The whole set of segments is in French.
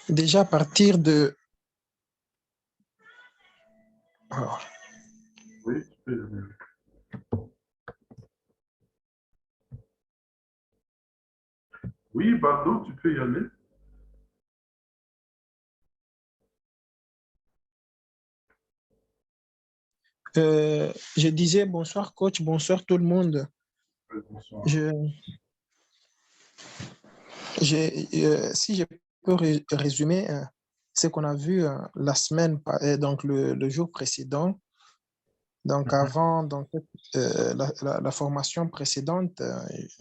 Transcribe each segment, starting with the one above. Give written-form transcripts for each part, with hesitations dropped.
Déjà à partir de... alors, Oui, tu peux y aller. Oui, Bado, tu peux y aller. je disais bonsoir coach, bonsoir tout le monde. Oui, bonsoir. Je, si je peux résumer ce qu'on a vu la semaine, donc le jour précédent, donc Mhm. avant donc, la formation précédente,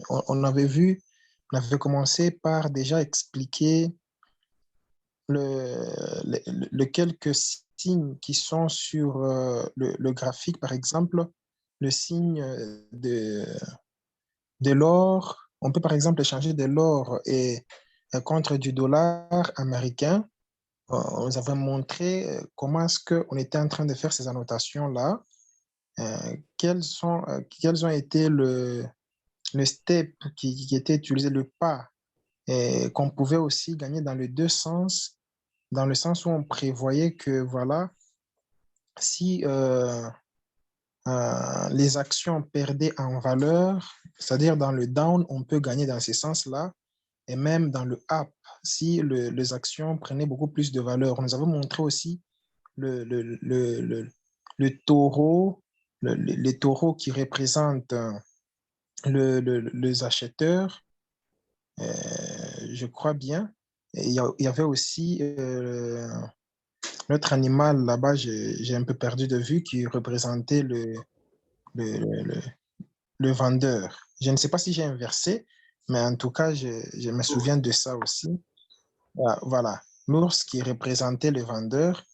on avait vu, on avait commencé par déjà expliquer le quelques signes qui sont sur le graphique, par exemple, le signe de l'or. On peut par exemple échanger de l'or et contre du dollar américain. On nous avait montré comment est-ce qu'on était en train de faire ces annotations-là, quels ont été le step qui était utilisé, le pas, et qu'on pouvait aussi gagner dans les deux sens, dans le sens où on prévoyait que, voilà, si les actions perdaient en valeur, c'est-à-dire dans le down, on peut gagner dans ce sens-là, et même dans le up, si les actions prenaient beaucoup plus de valeur. On nous avait montré aussi le taureau, les taureaux qui représentent les acheteurs, je crois bien. Et il y avait aussi notre animal là-bas, j'ai un peu perdu de vue, qui représentait le, le, le vendeur. Je ne sais pas si j'ai inversé, mais en tout cas, je me souviens de ça aussi. Voilà. L'ours qui représentait le vendeur.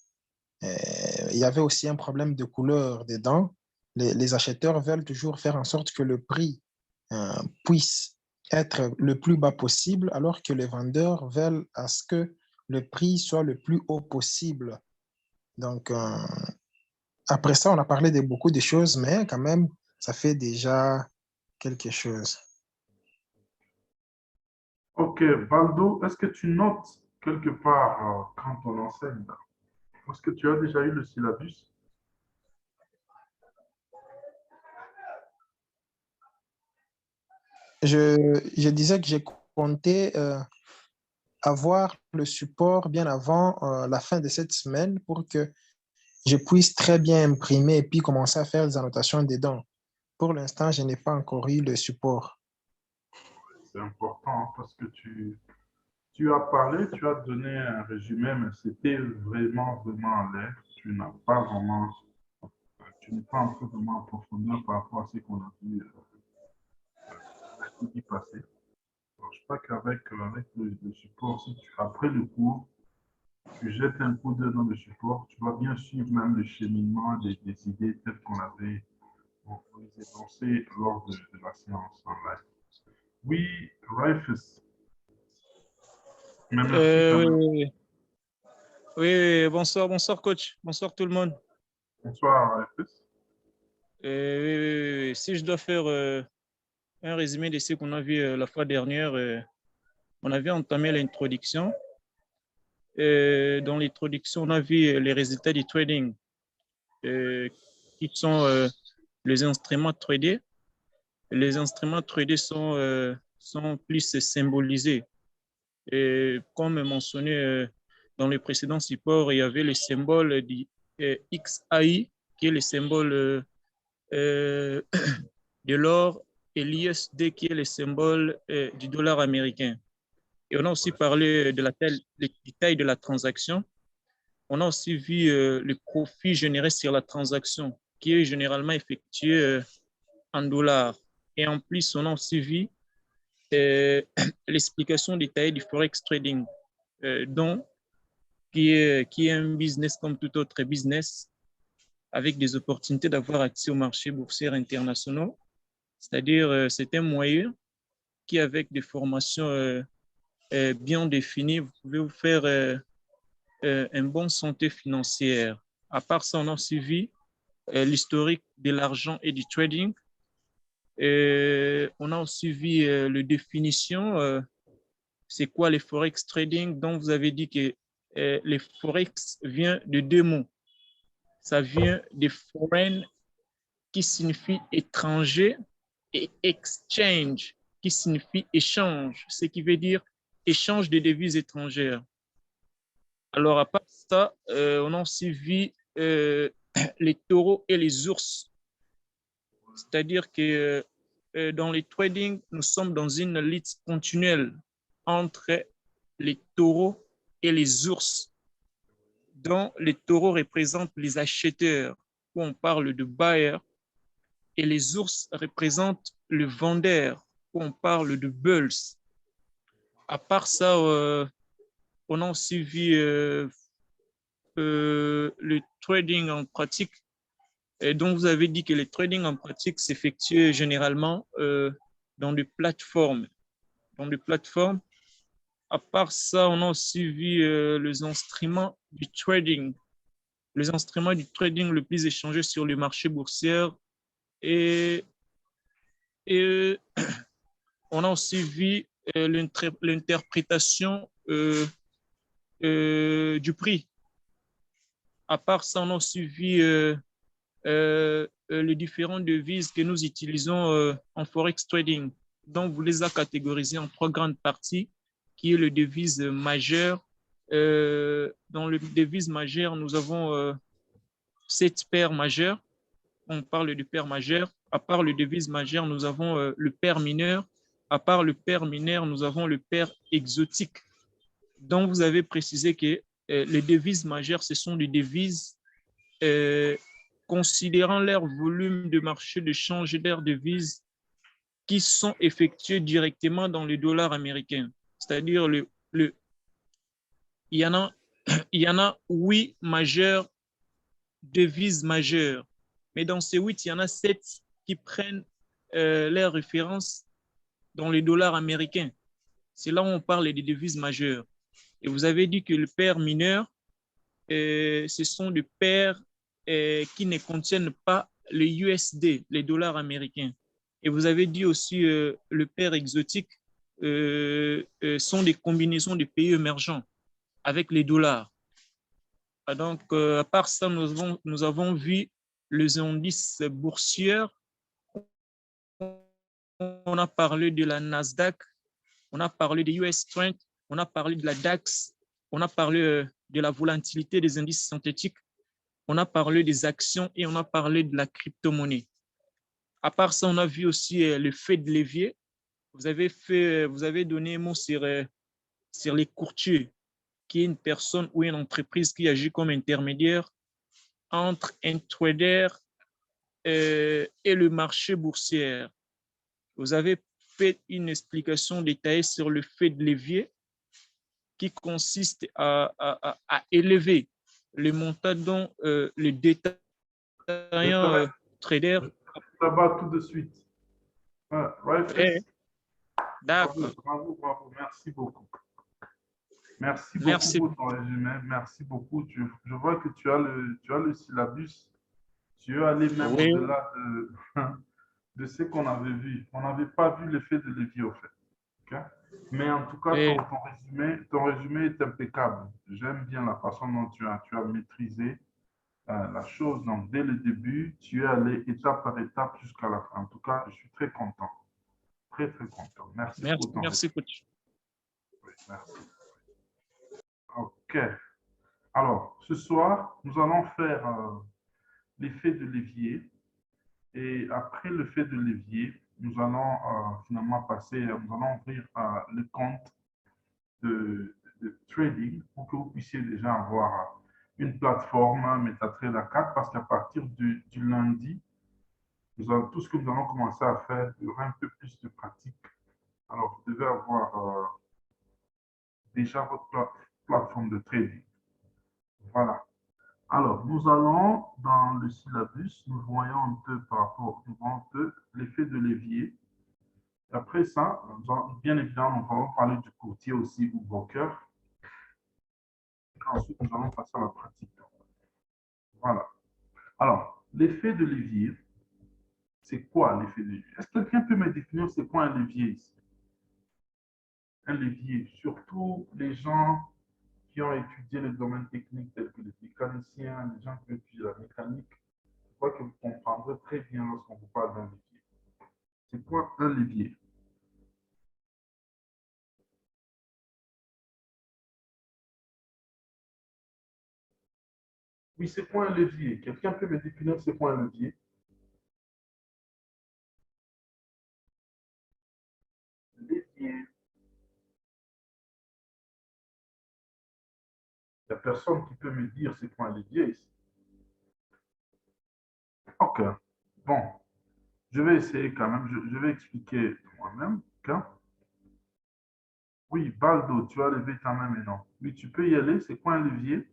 Il y avait aussi un problème de couleur dedans. Les acheteurs veulent toujours faire en sorte que le prix puisse être le plus bas possible, alors que les vendeurs veulent à ce que le prix soit le plus haut possible. Donc, après ça, on a parlé de beaucoup de choses, mais quand même, ça fait déjà quelque chose. Ok, Baldo, est-ce que tu notes quelque part quand on enseigne? Est-ce que tu as déjà eu le syllabus? Je disais que j'ai compté avoir le support bien avant la fin de cette semaine pour que je puisse très bien imprimer et puis commencer à faire des annotations dedans. Pour l'instant, je n'ai pas encore eu le support. C'est important hein, parce que tu as parlé, tu as donné un résumé, mais c'était vraiment, vraiment à l'air. Tu n'as pas vraiment, tu n'es pas entré vraiment en profondeur par rapport à ce qu'on a vu mercredi passé. Alors, je crois qu'avec avec le support, si tu, après le cours, tu jettes un coup d'œil dans le support, tu vas bien suivre même le cheminement des idées telles qu'on avait on les énoncées lors de la séance en live. Oui, Rifus, mais merci quand Oui, même. oui, oui. Oui, oui, bonsoir, bonsoir coach, bonsoir tout le monde. Bonsoir, Rifus. Oui, oui, oui, oui. Si je dois faire un résumé de ce qu'on a vu la fois dernière, on avait entamé l'introduction. Dans l'introduction, on a vu les résultats du trading, euh, qui sont les instruments tradés. Les instruments tradés sont plus symbolisés. Et comme mentionné dans les précédents supports, il y avait le symbole du XAI, qui est le symbole euh, de l'or, et l'ISD, qui est le symbole du dollar américain. Et on a aussi parlé de la taille de la transaction. On a aussi vu le profit généré sur la transaction, qui est généralement effectué en dollars. Et en plus, on a aussi vu l'explication détaillée du forex trading, dont qui est un business comme tout autre business, avec des opportunités d'avoir accès aux marchés boursiers internationaux. C'est-à-dire, c'est un moyen qui, avec des formations bien définies, vous pouvez vous faire une bonne santé financière. À part ça, on a suivi l'historique de l'argent et du trading. Et on a suivi la définition c'est quoi les forex trading? Donc, vous avez dit que les forex vient de deux mots. Ça vient de foreign qui signifie étranger et exchange qui signifie échange, ce qui veut dire échange de devises étrangères. Alors, à part ça, on a aussi vu les taureaux et les ours. C'est-à-dire que dans les trading, nous sommes dans une lutte continuelle entre les taureaux et les ours, dont les taureaux représentent les acheteurs, où on parle de buyer, et les ours représentent le vendeur, où on parle de bulls. À part ça, on a aussi vu le trading en pratique. Et donc, vous avez dit que le trading en pratique s'effectue généralement dans des plateformes. Dans des plateformes. À part ça, on a aussi vu les instruments du trading. Les instruments du trading le plus échangés sur le marché boursier. Et, et on a aussi vu l'interprétation du prix. À part ça, on a aussi vu les différentes devises que nous utilisons en forex trading. Donc, vous les avez catégorisées en trois grandes parties, qui est le devise majeure. Dans le devise majeure, nous avons 7 paires majeures. On parle de paires majeures. À part le devise majeure, nous avons le paire mineur. À part le paire mineur, nous avons le paire exotique. Donc, vous avez précisé que les devises majeures, ce sont des devises considérant leur volume de marché de change et leurs devises qui sont effectuées directement dans le dollar américain. C'est-à-dire, il y en a 8 majeures, devises majeures. Mais dans ces 8, il y en a 7 qui prennent leurs références dans les dollars américains. C'est là où on parle des devises majeures. Et vous avez dit que le paire mineur, ce sont des paires qui ne contiennent pas les USD, les dollars américains. Et vous avez dit aussi le paire exotique sont des combinaisons de pays émergents avec les dollars. Donc, à part ça, nous avons vu les indices boursiers. On a parlé de la Nasdaq, on a parlé des US 30, on a parlé de la DAX, on a parlé de la volatilité des indices synthétiques, on a parlé des actions et on a parlé de la crypto-monnaie. À part ça, on a vu aussi l'effet de levier. Vous avez donné un mot sur les courtiers, qui est une personne ou une entreprise qui agit comme intermédiaire entre un trader et le marché boursier. Vous avez fait une explication détaillée sur le fait de levier qui consiste à élever le montant dont le détaillant trader. Ça va tout de suite. Right, D'accord. bravo, bravo. Merci beaucoup. Merci beaucoup Merci. pour ton résumé. Merci beaucoup. Je vois que tu as le syllabus. Tu es allé même Oui. au-delà de ce qu'on avait vu. On n'avait pas vu l'effet de levier, au fait. Okay? Mais en tout cas, Oui. ton résumé est impeccable. J'aime bien la façon dont tu as maîtrisé la chose. Donc, dès le début, tu es allé étape par étape jusqu'à la fin. En tout cas, je suis très content. Très, très content. Merci pour ton Merci, coach. oui, merci. OK. Alors, ce soir, nous allons faire l'effet de levier. Et après l'effet de levier, nous allons finalement nous allons ouvrir le compte de trading pour que vous puissiez déjà avoir une plateforme MetaTrader 4 parce qu'à partir du lundi, tout ce que nous allons commencer à faire, il y aura un peu plus de pratique. Alors, vous devez avoir déjà votre plateforme de trading. Voilà. Alors, nous allons dans le syllabus, nous voyons un peu l'effet de levier. Après ça, bien évidemment, nous allons parler du courtier aussi ou broker. Ensuite, nous allons passer à la pratique. Voilà. Alors, l'effet de levier, c'est quoi l'effet de levier? Est-ce que quelqu'un peut me définir c'est quoi un levier ici? un levier, surtout les gens qui ont étudié les domaines techniques tels que les mécaniciens, les gens qui ont étudié la mécanique. Je crois que vous comprendrez très bien lorsqu'on vous parle d'un levier. C'est quoi un levier? Oui, c'est quoi un levier? Quelqu'un peut me définir c'est quoi un levier? Levier. Il n'y a personne qui peut me dire c'est quoi un levier ici. Ok. Bon, je vais essayer quand même. Je vais expliquer moi-même. Ok? Oui, Baldo, tu as levé ta main maintenant. Oui, tu peux y aller. C'est quoi un levier?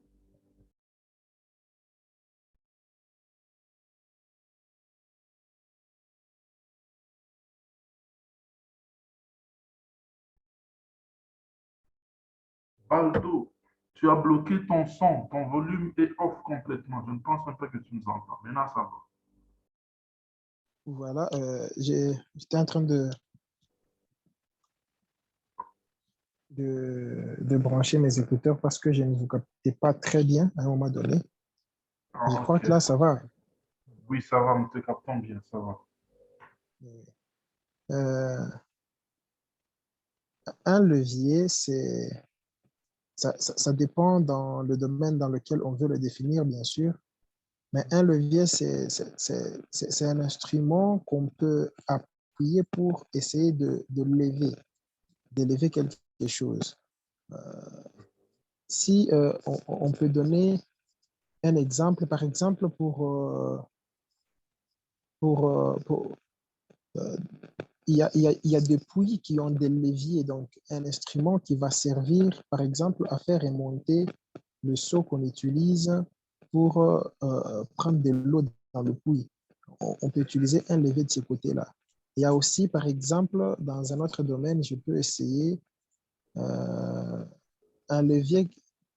Baldo, tu as bloqué ton son. Ton volume est off complètement. Je ne pense même pas que tu nous entends. Maintenant, ça va. Voilà, j'étais en train de brancher mes écouteurs parce que je ne vous captais pas très bien à un moment donné. Je Ah, crois ok. que là, ça va. Oui, ça va. Nous te captons bien. Ça va. Euh, un levier, ça dépend dans le domaine dans lequel on veut le définir, bien sûr. Mais un levier, c'est un instrument qu'on peut appuyer pour essayer d'élever quelque chose. Euh, si on peut donner un exemple, par exemple, pour il y a des poulies qui ont des leviers, donc un instrument qui va servir, par exemple, à faire remonter le seau qu'on utilise pour prendre de l'eau dans le puits. On peut utiliser un levier de ce côté-là. Il y a aussi, par exemple, dans un autre domaine, je peux essayer euh, un levier,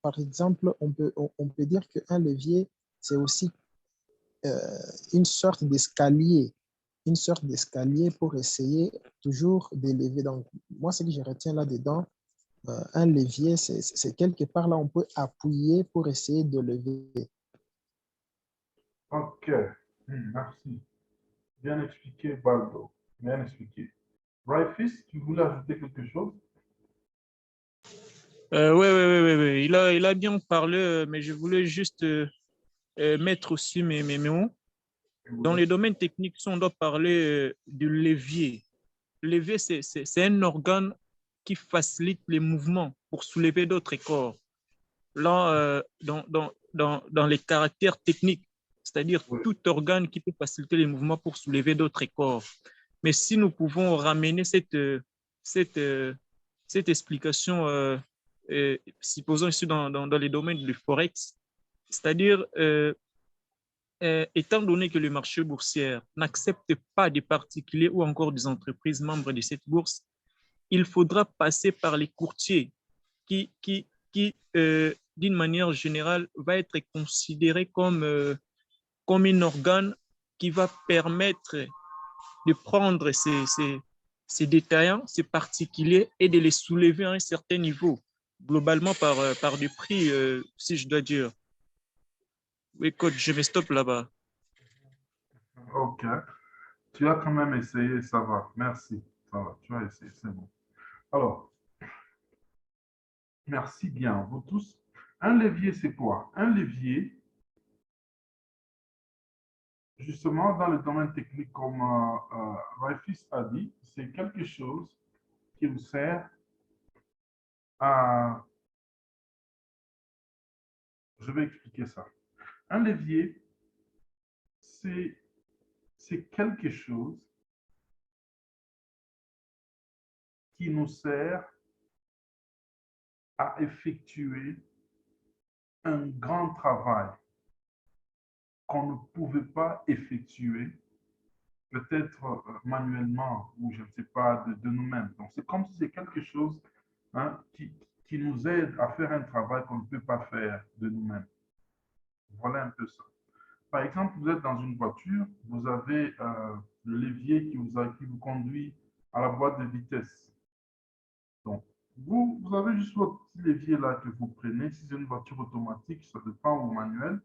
par exemple, on peut dire qu'un levier, c'est aussi euh, une sorte d'escalier, pour essayer toujours d'élever. Donc, moi, ce que je retiens là-dedans, un levier, c'est quelque part là, on peut appuyer pour essayer de lever. Ok. Merci. Bien expliqué, Baldo. Bien expliqué. Raifis, tu voulais ajouter quelque chose? Oui, oui, oui, oui, oui. Il a bien parlé, mais je voulais juste mettre aussi mes mots. Dans les domaines techniques, si on doit parler du levier, le levier, c'est un organe qui facilite les mouvements pour soulever d'autres corps. Là, dans les caractères techniques, c'est-à-dire Oui. tout organe qui peut faciliter les mouvements pour soulever d'autres corps. Mais si nous pouvons ramener cette, euh, cette explication, supposons ici dans les domaines du Forex, c'est-à-dire, étant donné que le marché boursier n'accepte pas des particuliers ou encore des entreprises membres de cette bourse, il faudra passer par les courtiers qui d'une manière générale, va être considéré comme un organe qui va permettre de prendre ces détaillants, ces particuliers et de les soulever à un certain niveau, globalement par du prix, si je dois dire. Oui, coach, je me stoppe là-bas. Ok. Tu as quand même essayé, ça va. Merci. Ça va, tu as essayé, c'est bon. Alors, merci bien, vous tous. Un levier, c'est quoi? Un levier, justement, dans le domaine technique, comme Raifis a dit, c'est quelque chose qui vous sert à... Je vais expliquer ça. Un levier, c'est quelque chose qui nous sert à effectuer un grand travail qu'on ne pouvait pas effectuer peut-être manuellement ou je ne sais pas de nous-mêmes. Donc c'est comme si c'est quelque chose hein, qui nous aide à faire un travail qu'on ne peut pas faire de nous-mêmes. Voilà un peu ça. Par exemple, vous êtes dans une voiture, vous avez le levier qui vous conduit à la boîte de vitesse. Donc, Vous avez juste votre petit levier là que vous prenez. Si c'est une voiture automatique, ça dépend au manuel.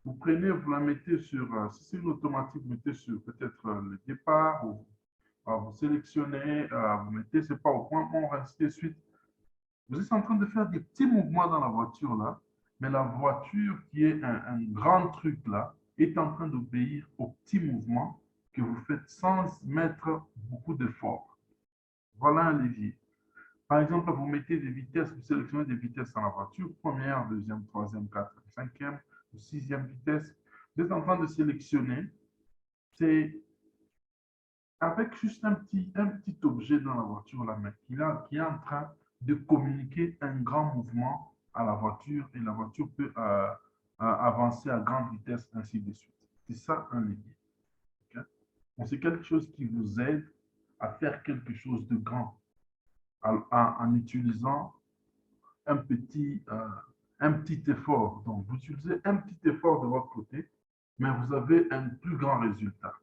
Vous prenez, vous la mettez sur, si c'est une automatique, vous mettez sur peut-être le départ, ou vous sélectionnez, vous mettez, c'est pas au point, on reste de suite. Vous êtes en train de faire des petits mouvements dans la voiture là, mais la voiture qui est un grand truc là, est en train d'obéir aux petits mouvements que vous faites sans mettre beaucoup d'efforts. Voilà un levier. Par exemple, vous mettez des vitesses, vous sélectionnez des vitesses dans la voiture, première, deuxième, troisième, quatrième, cinquième, ou sixième vitesse. Vous êtes en train de sélectionner. C'est avec juste un petit objet dans la voiture, la main, qui est en train de communiquer un grand mouvement à la voiture et la voiture peut avancer à grande vitesse, ainsi de suite. C'est ça un levier. Okay? Donc, c'est quelque chose qui vous aide à faire quelque chose de grand en utilisant un petit effort. Donc, vous utilisez un petit effort de votre côté, mais vous avez un plus grand résultat.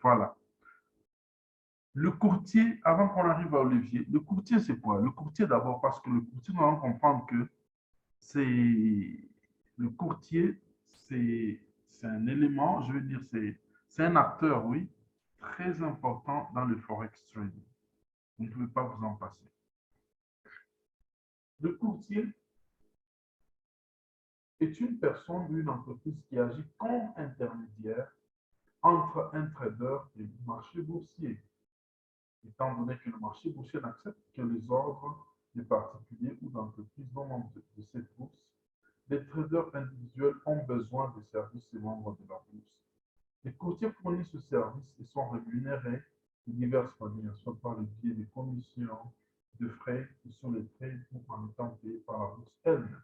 Voilà. Le courtier, avant qu'on arrive à Olivier, le courtier, c'est quoi? Le courtier, d'abord, parce que le courtier, nous allons comprendre que c'est le courtier, c'est un élément, je veux dire, c'est un acteur, oui, très important dans le forex trading. Vous ne pouvez pas vous en passer. Le courtier est une personne ou une entreprise qui agit comme intermédiaire entre un trader et le marché boursier, étant donné que le marché boursier n'accepte que les ordres des particuliers ou d'entreprises non membres de cette bourse. Les traders individuels ont besoin des services des membres de la bourse. Les courtiers fournissent ce service et sont rémunérés de diverses manières, soit par le biais des commissions, de frais qui sont les trades ou en étant payés par la bourse elle-même.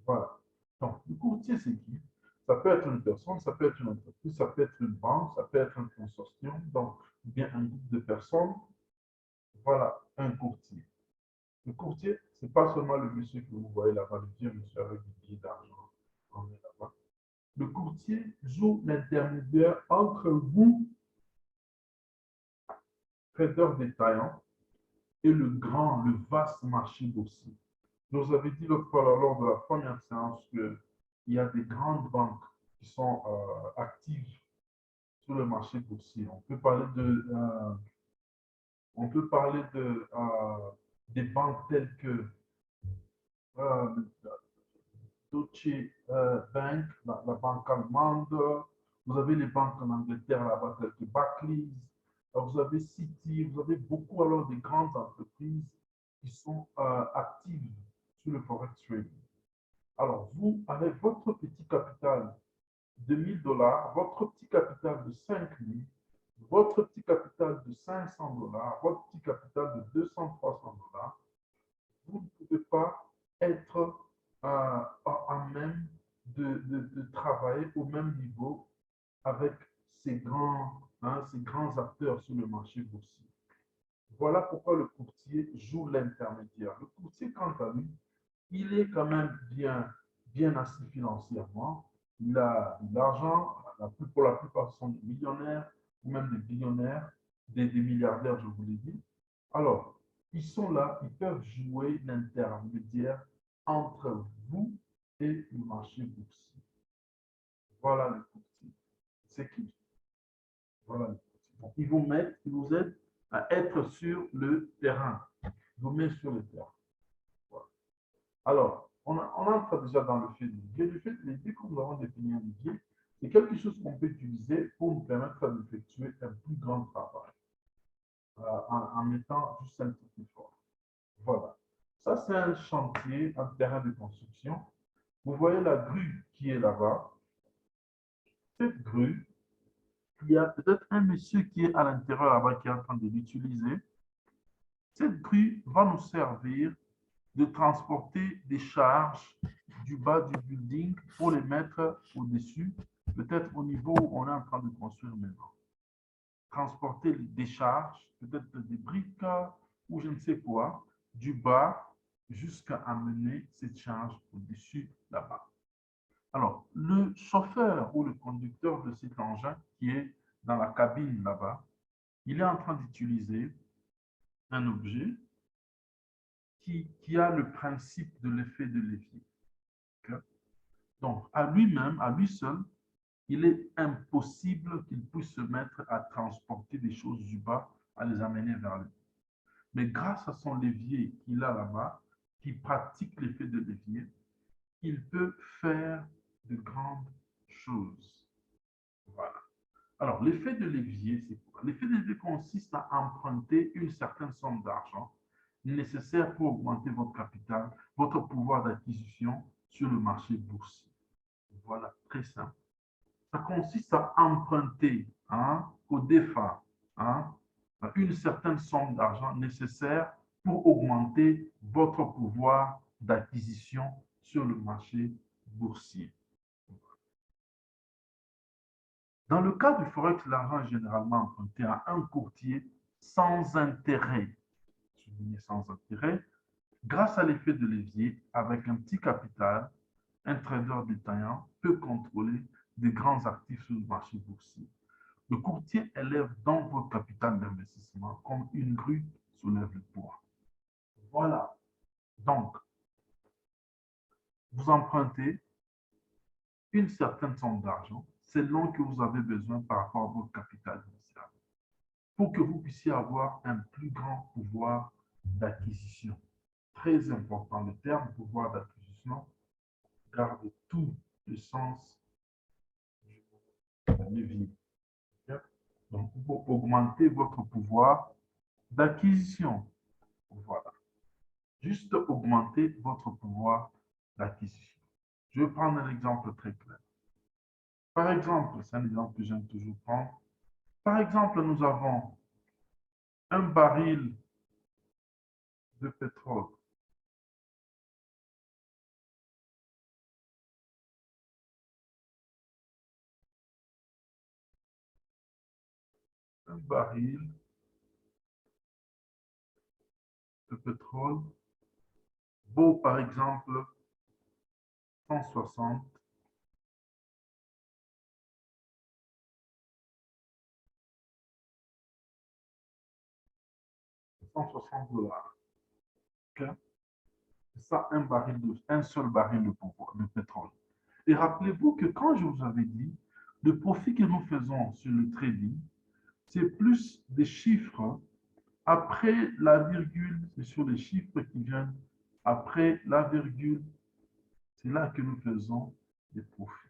Voilà. Donc, le courtier, c'est qui? Ça peut être une personne, ça peut être une entreprise, ça peut être une banque, ça peut être un consortium, donc bien un groupe de personnes. Voilà, un courtier. Le courtier, ce n'est pas seulement le monsieur que vous voyez là-bas, le vieux monsieur avec des billets d'argent. On est là-bas. Le courtier joue l'intermédiaire entre vous, trader détaillant, et le grand, le vaste marché boursier. Je vous avais dit l'autre fois lors de la première séance qu'il y a des grandes banques qui sont actives sur le marché boursier. On peut parler des banques telles que euh, Deutsche Bank, la banque allemande. Vous avez les banques en Angleterre là-bas telles que Barclays. Vous avez Citi. Vous avez beaucoup alors des grandes entreprises qui sont actives sur le forex trading. Alors, vous, avec votre petit capital de 1000 $, votre petit capital de 5000, votre petit capital de 500 $, votre petit capital de 200, 300 $, vous ne pouvez pas être en même de travailler au même niveau avec ces grands acteurs sur le marché boursier. Voilà pourquoi le courtier joue l'intermédiaire. Le courtier, quant à lui, il est quand même bien assis financièrement. Il a de l'argent, pour la plupart, ce sont des millionnaires ou même des billionnaires, des milliardaires, je vous l'ai dit. Alors, ils sont là, ils peuvent jouer l'intermédiaire entre vous et le marché boursier. Voilà le courtier. C'est qui? Voilà le courtier. Donc, ils vous aident à être sur le terrain. Ils vous mettent sur le terrain. Voilà. Alors, on entre déjà dans le fait de levier. Le fait de levier, comme nous avons défini un levier, c'est quelque chose qu'on peut utiliser pour nous permettre d'effectuer un plus grand travail en mettant juste un petit effort. Voilà. Ça, c'est un chantier, un terrain de construction. Vous voyez la grue qui est là-bas. Cette grue, il y a peut-être un monsieur qui est à l'intérieur là-bas qui est en train de l'utiliser. Cette grue va nous servir de transporter des charges du bas du building pour les mettre au-dessus, peut-être au niveau où on est en train de construire maintenant. Transporter des charges, peut-être des briques ou je ne sais quoi, du bas jusqu'à amener cette charge au-dessus là-bas. Alors, le chauffeur ou le conducteur de cet engin qui est dans la cabine là-bas, il est en train d'utiliser un objet qui a le principe de l'effet de levier. Okay? Donc, à lui-même, à lui seul, il est impossible qu'il puisse se mettre à transporter des choses du bas, à les amener vers lui. Mais grâce à son levier qu'il a là-bas, qui pratique l'effet de levier, il peut faire de grandes choses. Voilà. Alors, l'effet de levier, c'est quoi? L'effet de levier consiste à emprunter une certaine somme d'argent nécessaire pour augmenter votre capital, votre pouvoir d'acquisition sur le marché boursier. Voilà, très simple. Ça consiste à emprunter au départ une certaine somme d'argent nécessaire pour augmenter votre pouvoir d'acquisition sur le marché boursier. Dans le cas du Forex, l'argent est généralement emprunté à un courtier sans intérêt. Sans intérêt, grâce à l'effet de levier, avec un petit capital, un trader détaillant peut contrôler de grands actifs sur le marché boursier. Le courtier élève donc votre capital d'investissement comme une grue soulève le poids. Voilà. Donc, vous empruntez une certaine somme d'argent selon que vous avez besoin par rapport à votre capital initial pour que vous puissiez avoir un plus grand pouvoir d'acquisition. Très important, le terme pouvoir d'acquisition garde tout le sens du levier. Donc, pour augmenter votre pouvoir d'acquisition. Voilà. Juste augmenter votre pouvoir d'acquisition. Je vais prendre un exemple très clair. Par exemple, c'est un exemple que j'aime toujours prendre. Par exemple, nous avons un baril de pétrole. Un baril de pétrole vaut par exemple 160 $160. Okay? C'est ça, un seul baril de pétrole. Et rappelez-vous que quand je vous avais dit, le profit que nous faisons sur le trading, c'est plus des chiffres après la virgule, c'est sur les chiffres qui viennent après la virgule. C'est là que nous faisons des profits.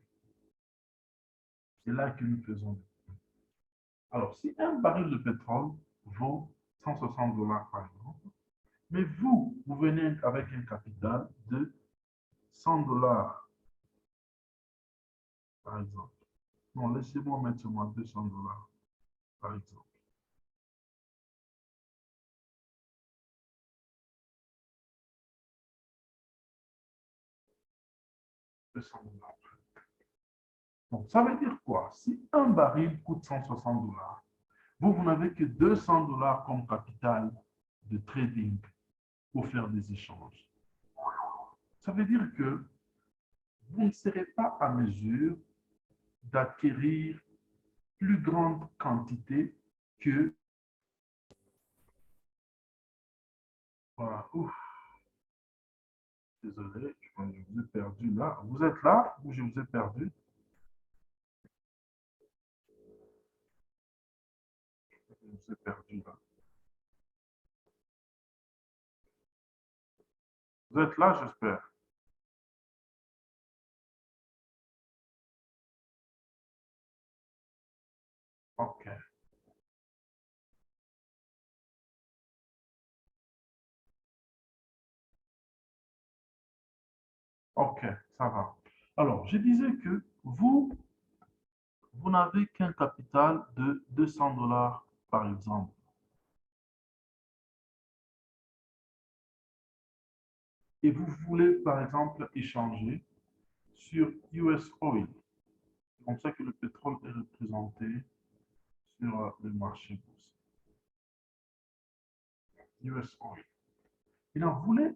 C'est là que nous faisons des profits. Alors, si un baril de pétrole vaut 160 dollars par exemple, mais vous venez avec un capital de 100 dollars par exemple. Non, laissez-moi mettre sur moi 200 dollars par exemple. Donc, ça veut dire quoi? Si un baril coûte 160 dollars, vous n'avez que 200 dollars comme capital de trading pour faire des échanges. Ça veut dire que vous ne serez pas à mesure d'acquérir plus grande quantité que... Voilà. Ouf. Désolé, je vous ai perdu là. Vous êtes là ou je vous ai perdu? Je vous ai perdu là. Vous êtes là, j'espère. OK. OK, ça va. Alors, je disais que vous n'avez qu'un capital de 200 dollars, par exemple. Et vous voulez, par exemple, échanger sur US Oil. C'est comme ça que le pétrole est représenté sur le marché boursier. US Oil. Et donc, vous voulez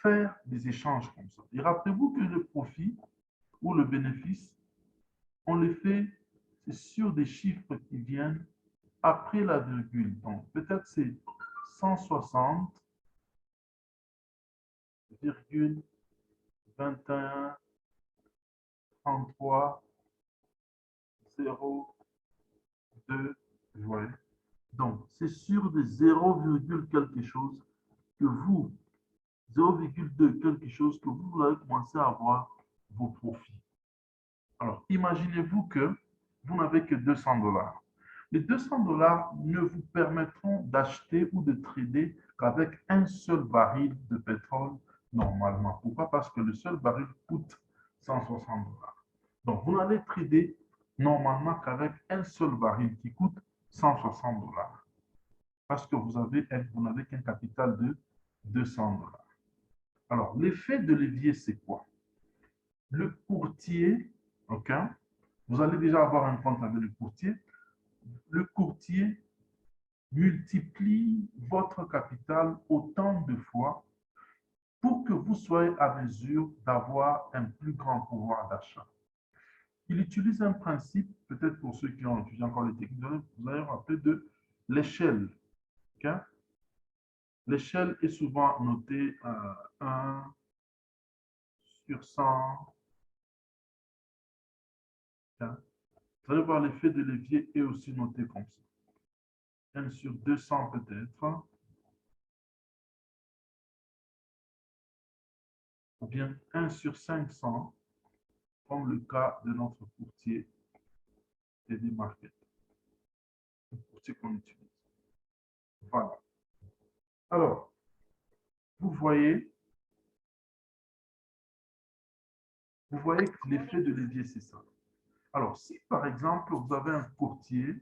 faire des échanges comme ça. Et rappelez-vous que le profit ou le bénéfice, on le fait sur des chiffres qui viennent après la virgule. Donc, peut-être c'est 160 0,21 33 0 2, vous voyez. Donc, c'est sur des 0, quelque chose que vous, 0,2 quelque chose que vous allez commencer à avoir vos profits. Alors, imaginez-vous que vous n'avez que 200 $. Les 200 $ ne vous permettront d'acheter ou de trader qu'avec un seul baril de pétrole normalement. Pourquoi? Parce que le seul baril coûte 160 $. Donc, vous n'allez trader normalement qu'avec un seul baril qui coûte 160 $. Parce que vous n'avez qu'un capital de 200 $. Alors, l'effet de levier, c'est quoi? Le courtier, ok, vous allez déjà avoir un compte avec le courtier. Le courtier multiplie votre capital autant de fois pour que vous soyez à mesure d'avoir un plus grand pouvoir d'achat. Il utilise un principe, peut-être pour ceux qui ont étudié encore les techniques, vous allez rappeler de l'échelle. Okay? L'échelle est souvent notée 1 sur 100. Okay? Vous allez voir l'effet de levier est aussi noté comme ça. 1 sur 200 peut-être. Ou bien 1 sur 500, comme le cas de notre courtier TD Market. Le courtier qu'on utilise. Voilà. Alors, vous voyez que l'effet de levier, c'est ça. Alors, si par exemple, vous avez un courtier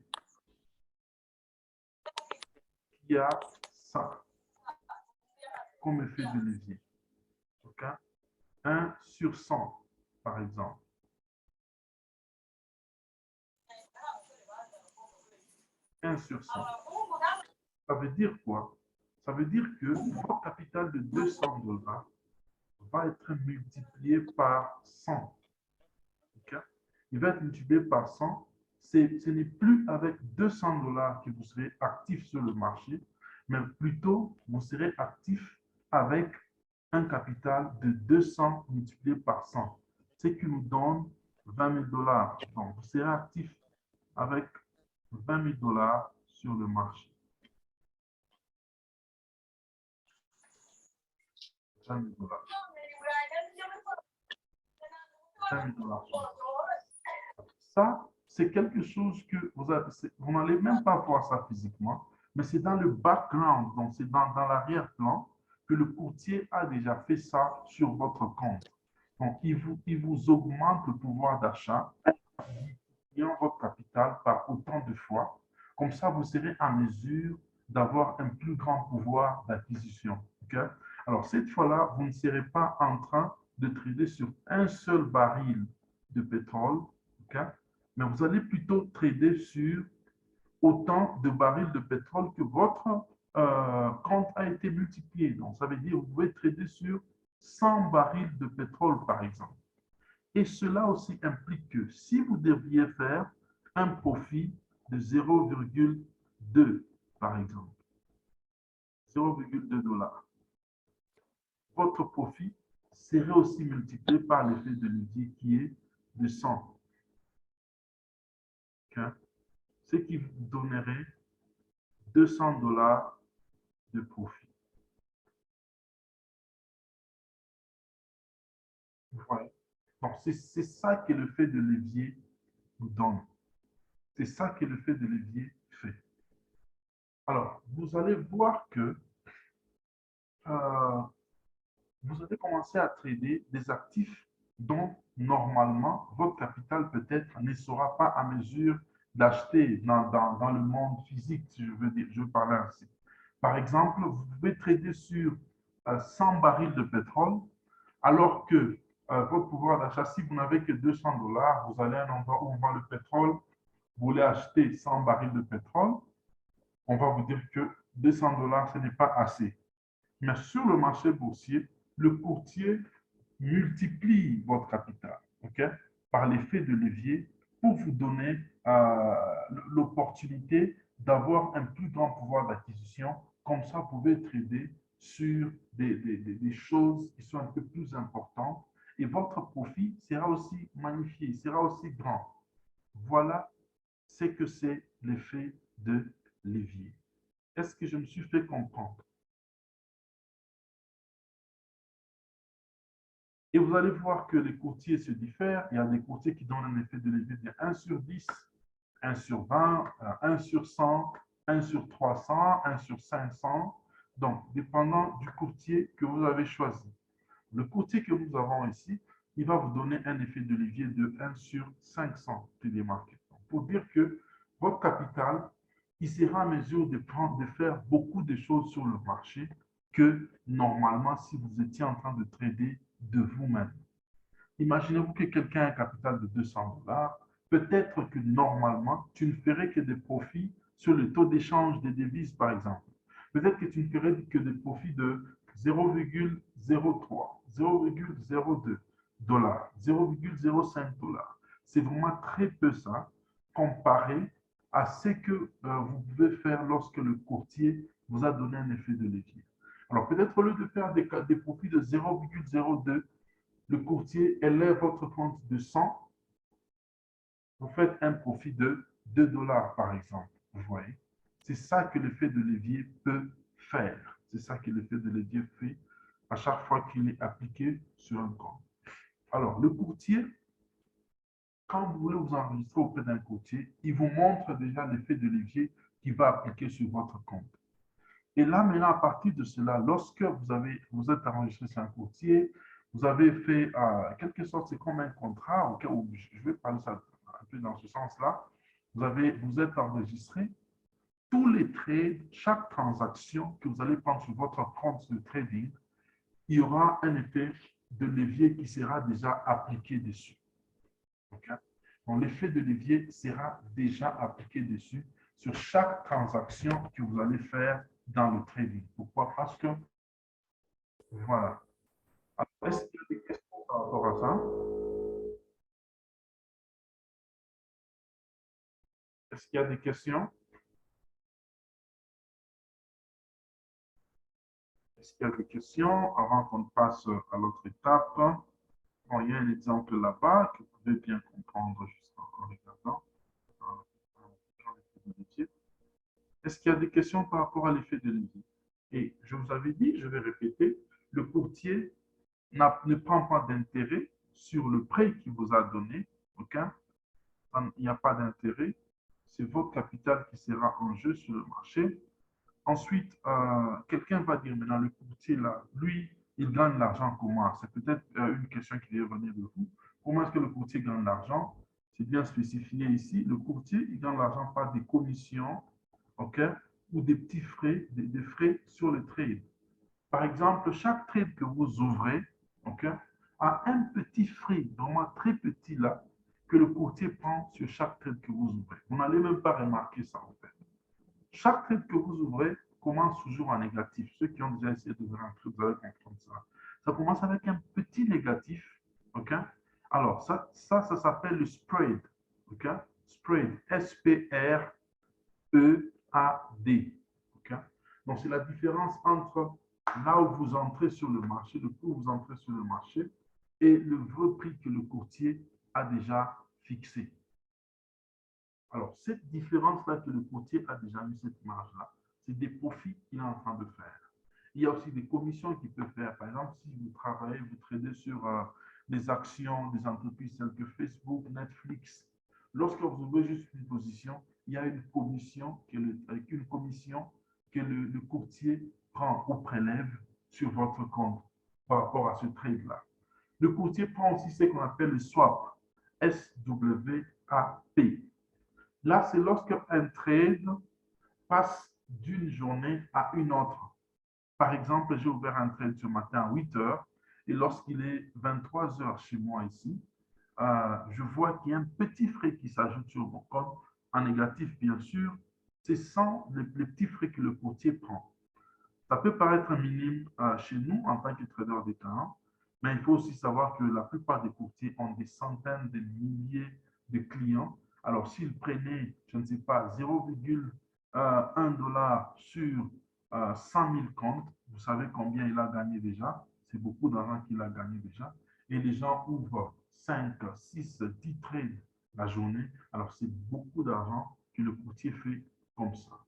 qui a ça comme effet de levier, okay? 1 sur 100, par exemple. Un sur 100. Ça veut dire quoi? Ça veut dire que votre capital de 200 $ va être multiplié par 100. Okay? Il va être multiplié par 100. Ce n'est plus avec 200 $ que vous serez actif sur le marché, mais plutôt vous serez actif avec un capital de 200 multiplié par 100, ce qui nous donne 20 000 $. Donc, vous serez actif avec 20 000 $ sur le marché. 20 000 $. 20 000 $. Ça, c'est quelque chose que vous n'allez même pas voir ça physiquement, mais c'est dans le background, donc c'est dans l'arrière-plan que le courtier a déjà fait ça sur votre compte. Donc, il vous augmente le pouvoir d'achat, multipliant votre capital par autant de fois. Comme ça, vous serez en mesure d'avoir un plus grand pouvoir d'acquisition. Okay? Alors, cette fois-là, vous ne serez pas en train de trader sur un seul baril de pétrole, okay? Mais vous allez plutôt trader sur autant de barils de pétrole que votre compte a été multiplié. Donc, ça veut dire que vous pouvez trader sur 100 barils de pétrole, par exemple. Et cela aussi implique que si vous deviez faire un profit de 0,2, par exemple, 0,2 $, votre profit serait aussi multiplié par l'effet de levier qui est de 100. Okay? Ce qui vous donnerait 200 $ de profit. Ouais. Donc, c'est ça que le fait de levier nous donne. C'est ça que le fait de levier fait. Alors, vous allez voir que vous allez commencer à trader des actifs dont normalement votre capital peut-être ne sera pas à mesure d'acheter dans le monde physique, si je veux parler ainsi. Par exemple, vous pouvez trader sur 100 barils de pétrole, alors que votre pouvoir d'achat, si vous n'avez que 200 $, vous allez à un endroit où on vend le pétrole, vous voulez acheter 100 barils de pétrole, on va vous dire que 200 $, ce n'est pas assez. Mais sur le marché boursier, le courtier multiplie votre capital, okay, par l'effet de levier pour vous donner l'opportunité d'avoir un plus grand pouvoir d'acquisition. Comme ça, vous pouvez trader sur des choses qui sont un peu plus importantes et votre profit sera aussi magnifié, sera aussi grand. Voilà ce que c'est l'effet de levier. Est-ce que je me suis fait comprendre? Et vous allez voir que les courtiers se diffèrent. Il y a des courtiers qui donnent un effet de levier de 1 sur 10, 1 sur 20, 1 sur 100, 1 sur 300, 1 sur 500. Donc, dépendant du courtier que vous avez choisi. Le courtier que nous avons ici, il va vous donner un effet de levier de 1 sur 500 TD Market. Pour dire que votre capital, il sera en mesure de faire beaucoup de choses sur le marché que normalement si vous étiez en train de trader de vous-même. Imaginez-vous que quelqu'un a un capital de 200 $. Peut-être que normalement, tu ne ferais que des profits sur le taux d'échange des devises, par exemple. Peut-être que tu ne ferais que des profits de 0,03, 0,02 $, 0,05 $. C'est vraiment très peu ça, comparé à ce que vous pouvez faire lorsque le courtier vous a donné un effet de levier. Alors, peut-être au lieu de faire des profits de 0,02, le courtier élève votre compte de 100, vous faites un profit de 2 $, par exemple. Vous voyez? C'est ça que l'effet de levier peut faire. C'est ça que l'effet de levier fait à chaque fois qu'il est appliqué sur un compte. Alors, le courtier, quand vous voulez vous enregistrer auprès d'un courtier, il vous montre déjà l'effet de levier qu'il va appliquer sur votre compte. Et là, maintenant, à partir de cela, lorsque vous êtes enregistré sur un courtier, vous avez fait, quelque sorte, c'est comme un contrat, je vais parler ça un peu dans ce sens-là, vous êtes enregistré, tous les trades, chaque transaction que vous allez prendre sur votre compte de trading, il y aura un effet de levier qui sera déjà appliqué dessus. Okay? Donc, l'effet de levier sera déjà appliqué dessus sur chaque transaction que vous allez faire dans le trading. Pourquoi? Parce que, voilà. Est-ce qu'il y a des questions par rapport à ça? Est-ce qu'il y a des questions? Est-ce qu'il y a des questions avant qu'on passe à l'autre étape? Bon, il y a un exemple là-bas que vous pouvez bien comprendre juste en regardant. Est-ce qu'il y a des questions par rapport à l'effet de levier? Et je vous avais dit, je vais répéter, le courtier ne prend pas d'intérêt sur le prêt qu'il vous a donné. Okay? Il n'y a pas d'intérêt. C'est votre capital qui sera en jeu sur le marché. Ensuite, quelqu'un va dire maintenant, le courtier, là, lui, il gagne l'argent comment? C'est peut-être une question qui vient venir de vous. Comment est-ce que le courtier gagne l'argent? C'est bien spécifié ici. Le courtier, il gagne l'argent par des commissions, OK, ou des petits frais, des frais sur le trade. Par exemple, chaque trade que vous ouvrez, OK, a un petit frais, vraiment très petit là, que le courtier prend sur chaque trade que vous ouvrez. Vous n'allez même pas remarquer ça en fait. Chaque trade que vous ouvrez commence toujours en négatif. Ceux qui ont déjà essayé d'ouvrir un trade, vous allez comprendre ça. Ça commence avec un petit négatif. OK? Alors, ça s'appelle le spread. OK? Spread. S-P-R-E-A-D. OK? Donc, c'est la différence entre là où vous entrez sur le marché, le cours où vous entrez sur le marché, et le vrai prix que le courtier a déjà fixé. Alors, cette différence-là que le courtier a déjà mis, cette marge-là, c'est des profits qu'il est en train de faire. Il y a aussi des commissions qu'il peut faire. Par exemple, si vous travaillez, vous tradez sur les actions des entreprises telles que Facebook, Netflix, lorsque vous ouvrez juste une position, il y a une commission que le courtier prend ou prélève sur votre compte par rapport à ce trade-là. Le courtier prend aussi ce qu'on appelle le swap, S-W-A-P. Là, c'est lorsqu'un trade passe d'une journée à une autre. Par exemple, j'ai ouvert un trade ce matin à 8 heures et lorsqu'il est 23 heures chez moi ici, je vois qu'il y a un petit frais qui s'ajoute sur mon compte, en négatif bien sûr. C'est sans les petits frais que le courtier prend. Ça peut paraître minime chez nous en tant que trader d'état, mais il faut aussi savoir que la plupart des courtiers ont des centaines de milliers de clients. Alors, s'ils prenaient, je ne sais pas, 0,1 $ sur 100 000 comptes, Vous savez combien il a gagné déjà? C'est beaucoup d'argent qu'il a gagné déjà. Et les gens ouvrent 5, 6, 10 trades la journée. Alors, c'est beaucoup d'argent que le courtier fait comme ça.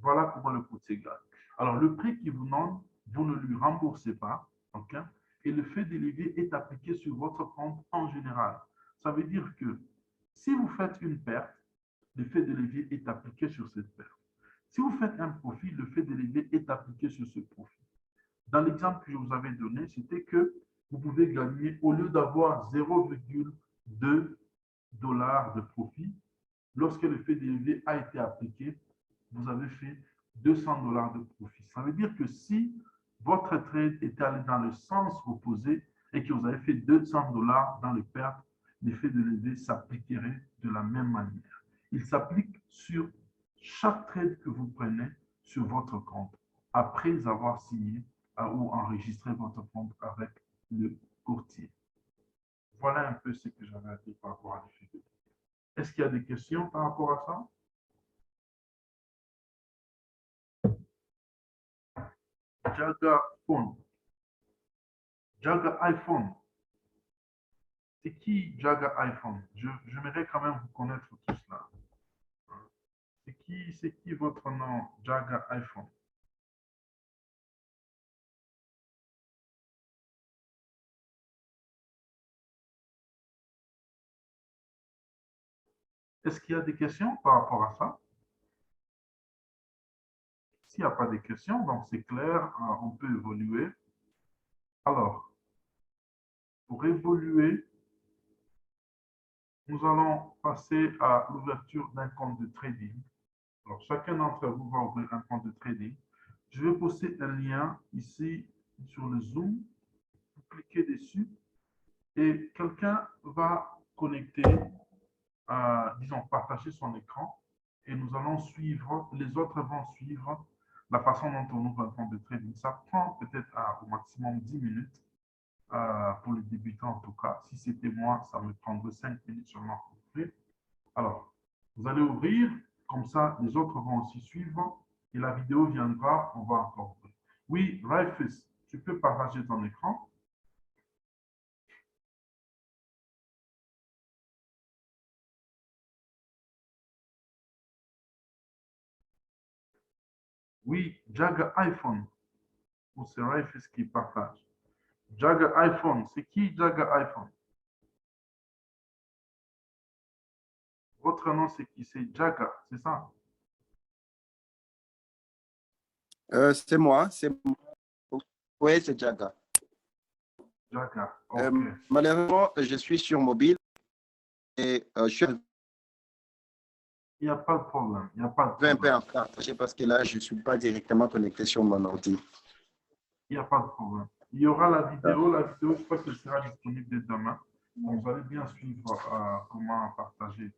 Voilà comment le courtier gagne. Alors, le prix qu'il vous donne, vous ne lui remboursez pas. OK? Et le fait de levier est appliqué sur votre compte en général. Ça veut dire que si vous faites une perte, le fait de levier est appliqué sur cette perte. Si vous faites un profit, le fait de levier est appliqué sur ce profit. Dans l'exemple que je vous avais donné, c'était que vous pouvez gagner, au lieu d'avoir 0,2 dollars de profit, lorsque le fait de levier a été appliqué, vous avez fait 200 dollars de profit. Ça veut dire que si votre trade était allé dans le sens opposé et que vous avez fait 200 dollars dans les pertes, l'effet de levier s'appliquerait de la même manière. Il s'applique sur chaque trade que vous prenez sur votre compte après avoir signé ou enregistré votre compte avec le courtier. Voilà un peu ce que j'avais à dire par rapport à l'effet de levier. Est-ce qu'il y a des questions par rapport à ça? Jaga Phone. Jaga iPhone. C'est qui Jaga iPhone? J'aimerais quand même vous connaître tous là. C'est qui votre nom, Jaga iPhone? Est-ce qu'il y a des questions par rapport à ça? S'il n'y a pas de questions, donc c'est clair, on peut évoluer. Alors, pour évoluer, nous allons passer à l'ouverture d'un compte de trading. Alors, chacun d'entre vous va ouvrir un compte de trading. Je vais poster un lien ici sur le Zoom. Vous cliquez dessus et quelqu'un va connecter, disons, partager son écran et nous allons suivre, les autres vont suivre la façon dont on ouvre un compte de trading. Ça prend peut-être au maximum 10 minutes pour les débutants en tout cas. Si c'était moi, ça me prendrait 5 minutes seulement pour ouvrir. Alors, vous allez ouvrir, comme ça les autres vont aussi suivre et la vidéo viendra, on va encore ouvrir. Oui, Raifus, tu peux partager ton écran. Oui, Jaga iPhone. Ou c'est Raifus qui partage. Jaga iPhone, c'est qui Jaga iPhone? Votre nom, c'est qui? C'est Jaga, c'est ça? C'est moi, Oui, c'est Jaga. Jaga, ok. Malheureusement, je suis sur mobile et je suis Il n'y a pas de problème, il n'y a pas de un problème. peu en partager parce que là, je ne suis pas directement connecté sur mon ordi. Il n'y a pas de problème. Il y aura la vidéo, je crois qu'elle sera disponible dès demain. Donc, vous allez bien suivre comment partager.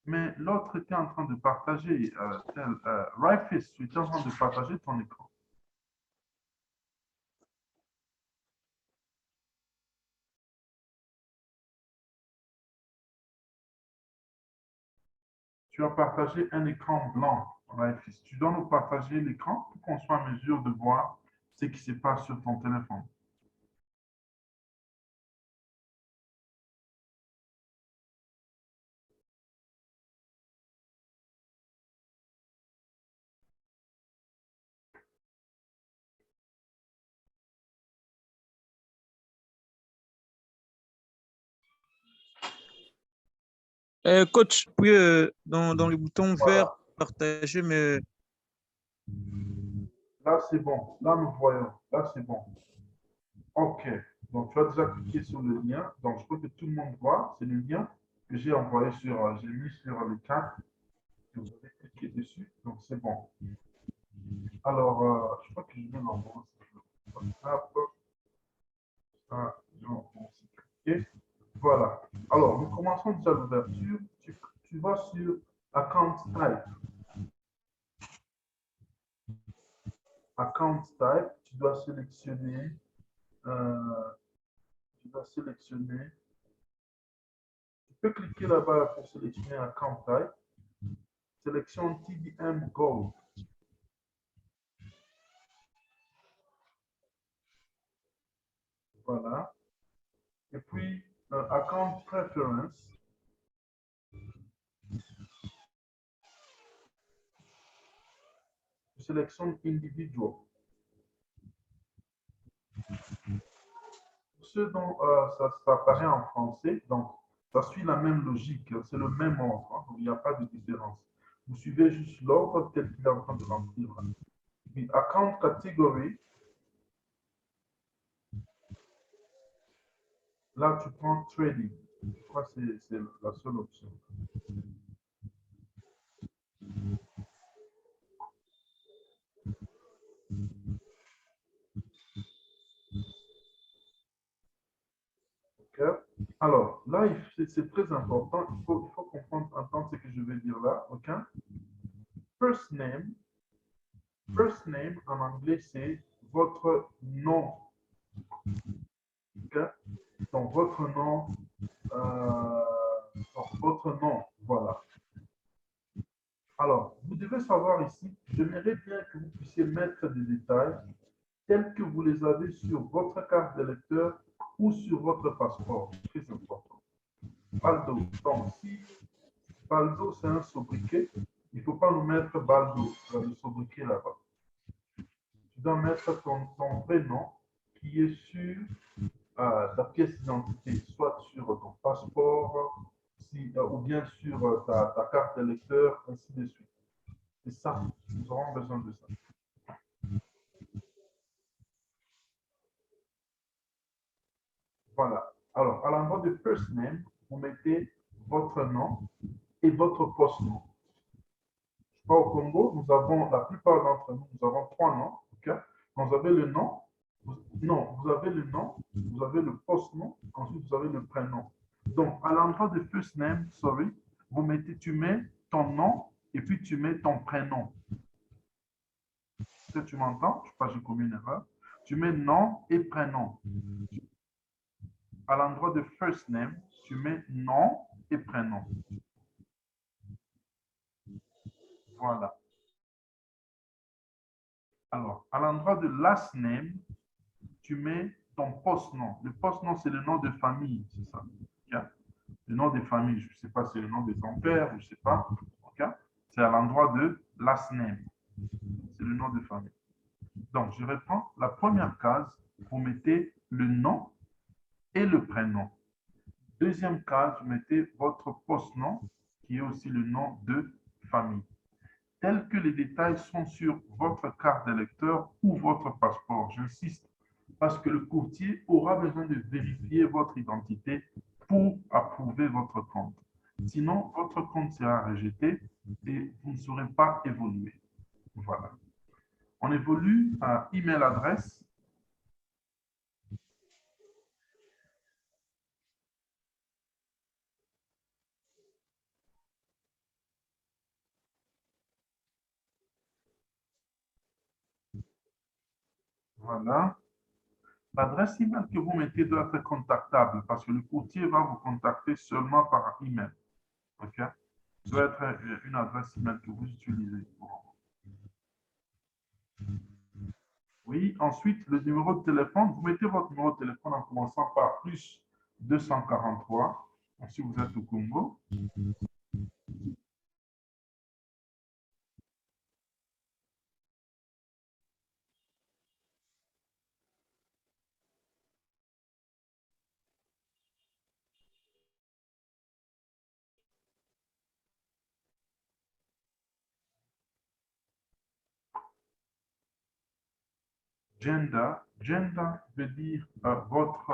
Mais l'autre était en train de partager, Raifis, tu étais en train de partager ton écran. Tu as partagé un écran blanc, Raifis. Tu dois nous partager l'écran pour qu'on soit en mesure de voir ce qui se passe sur ton téléphone. Coach, puis dans le bouton vert, Voilà. partager, mais Là, c'est bon. Là, nous voyons. Là, c'est bon. OK. Donc, tu as déjà cliqué sur le lien. Donc, je crois que tout le monde voit. C'est le lien que j'ai envoyé j'ai mis sur le chat. Vous avez cliqué dessus. Donc, c'est bon. Alors, je crois que je vais l'envoyer. Voilà. Alors, nous commençons déjà l'ouverture. Tu vas sur Account Type. Account Type, tu dois sélectionner. Tu peux cliquer là-bas pour sélectionner Account Type. sélection TDM Gold. Voilà. Et puis, Account Preference. Je sélectionne Individual. Ce dont ça apparaît en français, donc ça suit la même logique, c'est le même ordre, hein, donc il n'y a pas de différence. Vous suivez juste l'ordre tel qu'il est en train de remplir là. Puis, Account Category. Là, tu prends Trading. Je crois que c'est la seule option. Okay. Alors, là, c'est très important. Il faut comprendre, entendre ce que je vais dire là. OK? First name en anglais, c'est votre nom. Okay? Donc, votre nom, voilà. Alors, vous devez savoir ici, j'aimerais bien que vous puissiez mettre des détails tels que vous les avez sur votre carte d'électeur ou sur votre passeport. Très important. Baldo. Donc, si Baldo, c'est un sobriquet, il ne faut pas nous mettre Baldo, le sobriquet là-bas. Tu dois mettre ton vrai nom qui est sur ta pièce d'identité, soit sur ton passeport, ou bien sur ta carte d'électeur, ainsi de suite. C'est ça, nous aurons besoin de ça. Voilà. Alors, à l'endroit de first name, vous mettez votre nom et votre post-nom. Au Congo, nous avons, la plupart d'entre nous, nous avons 3 noms. Okay? Vous avez le nom, vous avez le nom, vous avez le post-nom, ensuite vous avez le prénom. Donc, à l'endroit de first name, tu mets ton nom et puis tu mets ton prénom. Est-ce que tu m'entends? Je ne sais pas, j'ai commis une erreur. Tu mets nom et prénom. À l'endroit de first name, tu mets nom et prénom. Voilà. Alors, à l'endroit de last name, tu mets ton post-nom. Le post-nom, c'est le nom de famille, c'est ça. Okay? Le nom de famille, je ne sais pas si c'est le nom de ton père, je ne sais pas. Okay? C'est à l'endroit de last name. C'est le nom de famille. Donc, je reprends la première case, vous mettez le nom et le prénom. Deuxième case, vous mettez votre post-nom, qui est aussi le nom de famille. Tels que les détails sont sur votre carte d'électeur ou votre passeport. J'insiste, parce que le courtier aura besoin de vérifier votre identité pour approuver votre compte. Sinon, votre compte sera rejeté et vous ne saurez pas évoluer. Voilà. On évolue à email adresse. Voilà. L'adresse email que vous mettez doit être contactable parce que le courtier va vous contacter seulement par email. OK? Ça doit être une adresse email que vous utilisez. Oui, ensuite, le numéro de téléphone, vous mettez votre numéro de téléphone en commençant par plus 243, si vous êtes au Congo. Gender. Gender veut dire votre,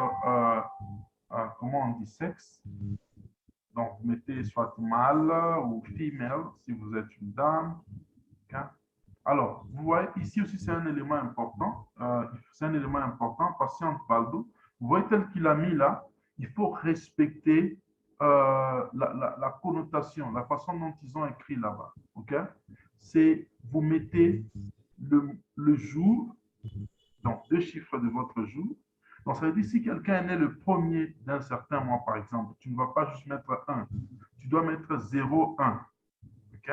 comment on dit, sexe. Donc, vous mettez soit mâle ou female si vous êtes une dame. Okay? Alors, vous voyez, ici aussi, c'est un élément important. C'est un élément important, patiente Baldo. Vous voyez tel qu'il a mis là, il faut respecter la connotation, la façon dont ils ont écrit là-bas. OK? C'est, vous mettez le jour, donc 2 chiffres de votre jour. Donc, ça veut dire si quelqu'un est né le premier d'un certain mois, par exemple, tu ne vas pas juste mettre 1. Tu dois mettre 0, 1. OK?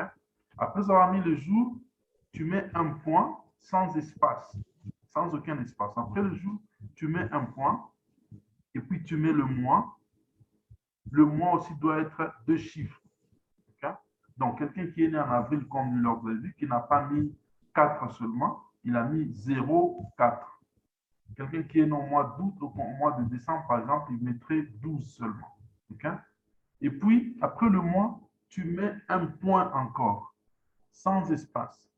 Après avoir mis le jour, tu mets un point sans espace, sans aucun espace. Après le jour, tu mets un point et puis tu mets le mois. Le mois aussi doit être 2 chiffres. Okay? Donc, quelqu'un qui est né en avril, comme lors de vu, qui n'a pas mis 4 seulement, il a mis 0, 4. Quelqu'un qui est né au mois d'août ou au mois de décembre, par exemple, il mettrait 12 seulement. Okay? Et puis, après le mois, tu mets un point encore, sans espace.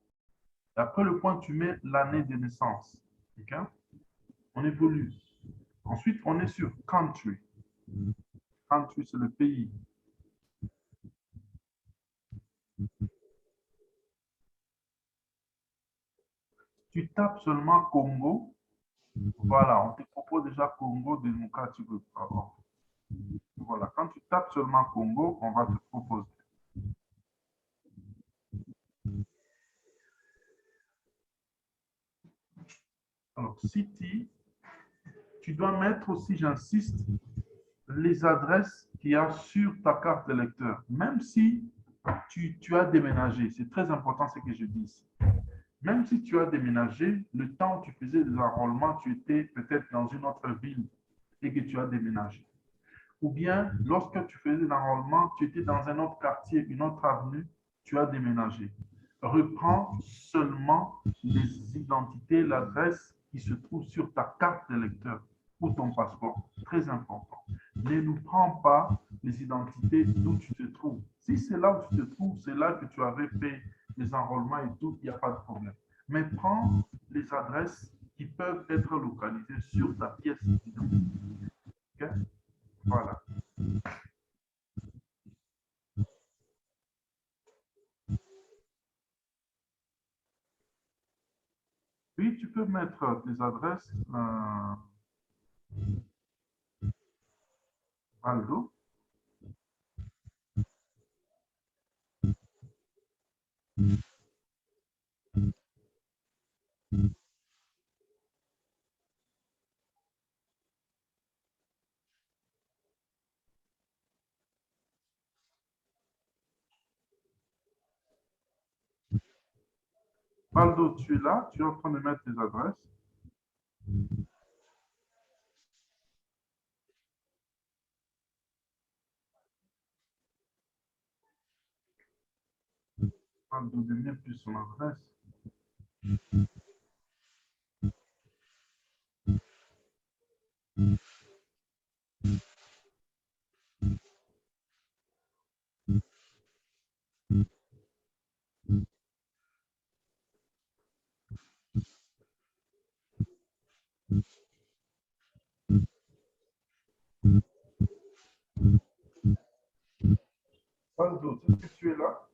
Et après le point, tu mets l'année de naissance. Okay? On évolue. Ensuite, on est sur country. Country, c'est le pays. Tu tapes seulement Congo. Voilà, on te propose déjà Congo, démocratique tu veux pas. Voilà, quand tu tapes seulement Congo, on va te proposer. Alors, city, tu dois mettre aussi, j'insiste, les adresses qu'il y a sur ta carte d'électeur. Même si tu as déménagé, c'est très important ce que je dis ici. Même si tu as déménagé, le temps où tu faisais des enrôlements, tu étais peut-être dans une autre ville et que tu as déménagé. Ou bien, lorsque tu faisais l'enrôlement, tu étais dans un autre quartier, une autre avenue, tu as déménagé. Reprends seulement les identités, l'adresse qui se trouve sur ta carte d'électeur ou ton passeport. Très important. Ne nous prends pas les identités d'où tu te trouves. Si c'est là où tu te trouves, c'est là que tu avais fait les enrôlements et tout, il n'y a pas de problème. Mais prends les adresses qui peuvent être localisées sur ta pièce d'identité. Okay? Voilà. Puis, tu peux mettre tes adresses Aldo. Aldo, tu es là, tu es en train de mettre tes adresses. Aldo ne met plus son adresse. Aldo, est-ce que tu es là?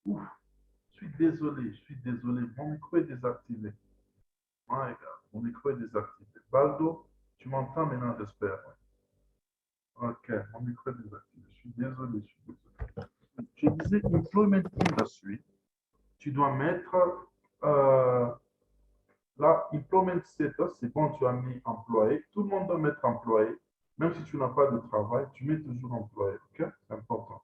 Ouf, je suis désolé. Mon micro est désactivé. My God, mon micro est désactivé. Baldo, tu m'entends maintenant, j'espère. Ok, mon micro est désactivé. Je suis désolé, je suis désolé. Je disais employment industry. Tu dois mettre là, employment status, c'est quand tu as mis employé. Tout le monde doit mettre employé. Même si tu n'as pas de travail, tu mets toujours employé. Ok? C'est important.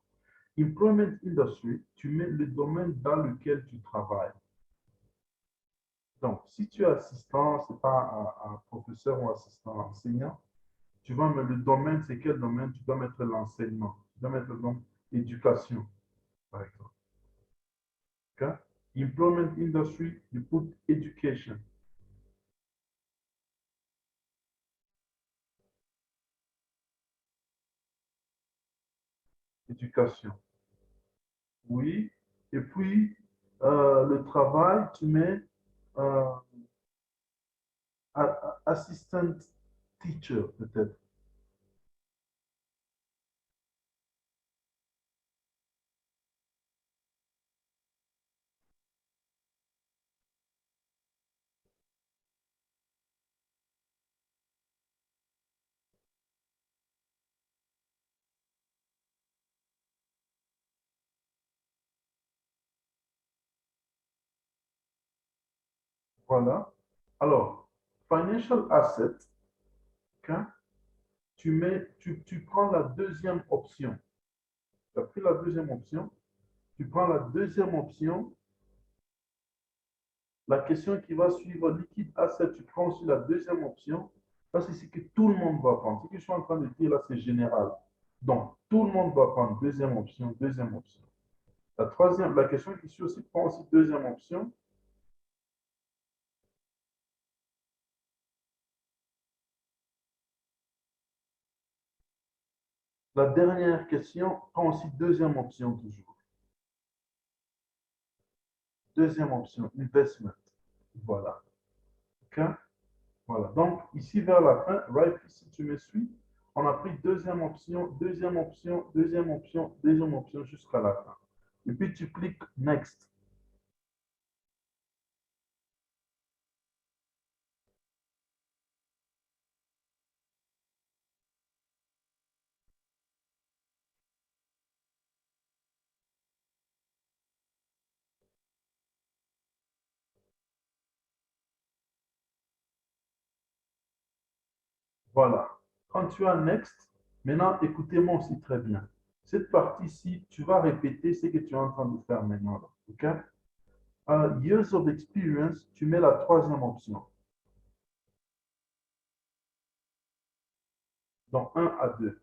Employment industry, tu mets le domaine dans lequel tu travailles. Donc, si tu es assistant, c'est pas un professeur ou assistant enseignant, tu vas mettre le domaine, c'est quel domaine? Tu dois mettre l'enseignement. Tu dois mettre le domaine éducation, par exemple. Okay? Employment industry, you put education. Éducation. Oui. Et puis, le travail, tu mets euh, assistant teacher, peut-être. Voilà. Alors, financial asset, okay? Tu prends la deuxième option. Tu as pris la deuxième option. Tu prends la deuxième option. La question qui va suivre, liquide asset, tu prends aussi la deuxième option. Parce que c'est ce que tout le monde va prendre. Ce que je suis en train de dire là, c'est général. Donc, tout le monde va prendre deuxième option, deuxième option. La troisième, la question qui suit aussi, prend aussi deuxième option. La dernière question prend aussi deuxième option toujours. Deuxième option, investment. Voilà. OK? Voilà. Donc, ici vers la fin, right, si tu me suis, on a pris deuxième option, deuxième option, deuxième option, deuxième option jusqu'à la fin. Et puis, tu cliques Next. Voilà. Quand tu as Next, maintenant, écoutez-moi aussi très bien. Cette partie-ci, tu vas répéter ce que tu es en train de faire maintenant. OK? Years of experience, tu mets la troisième option. Donc, 1 à 2.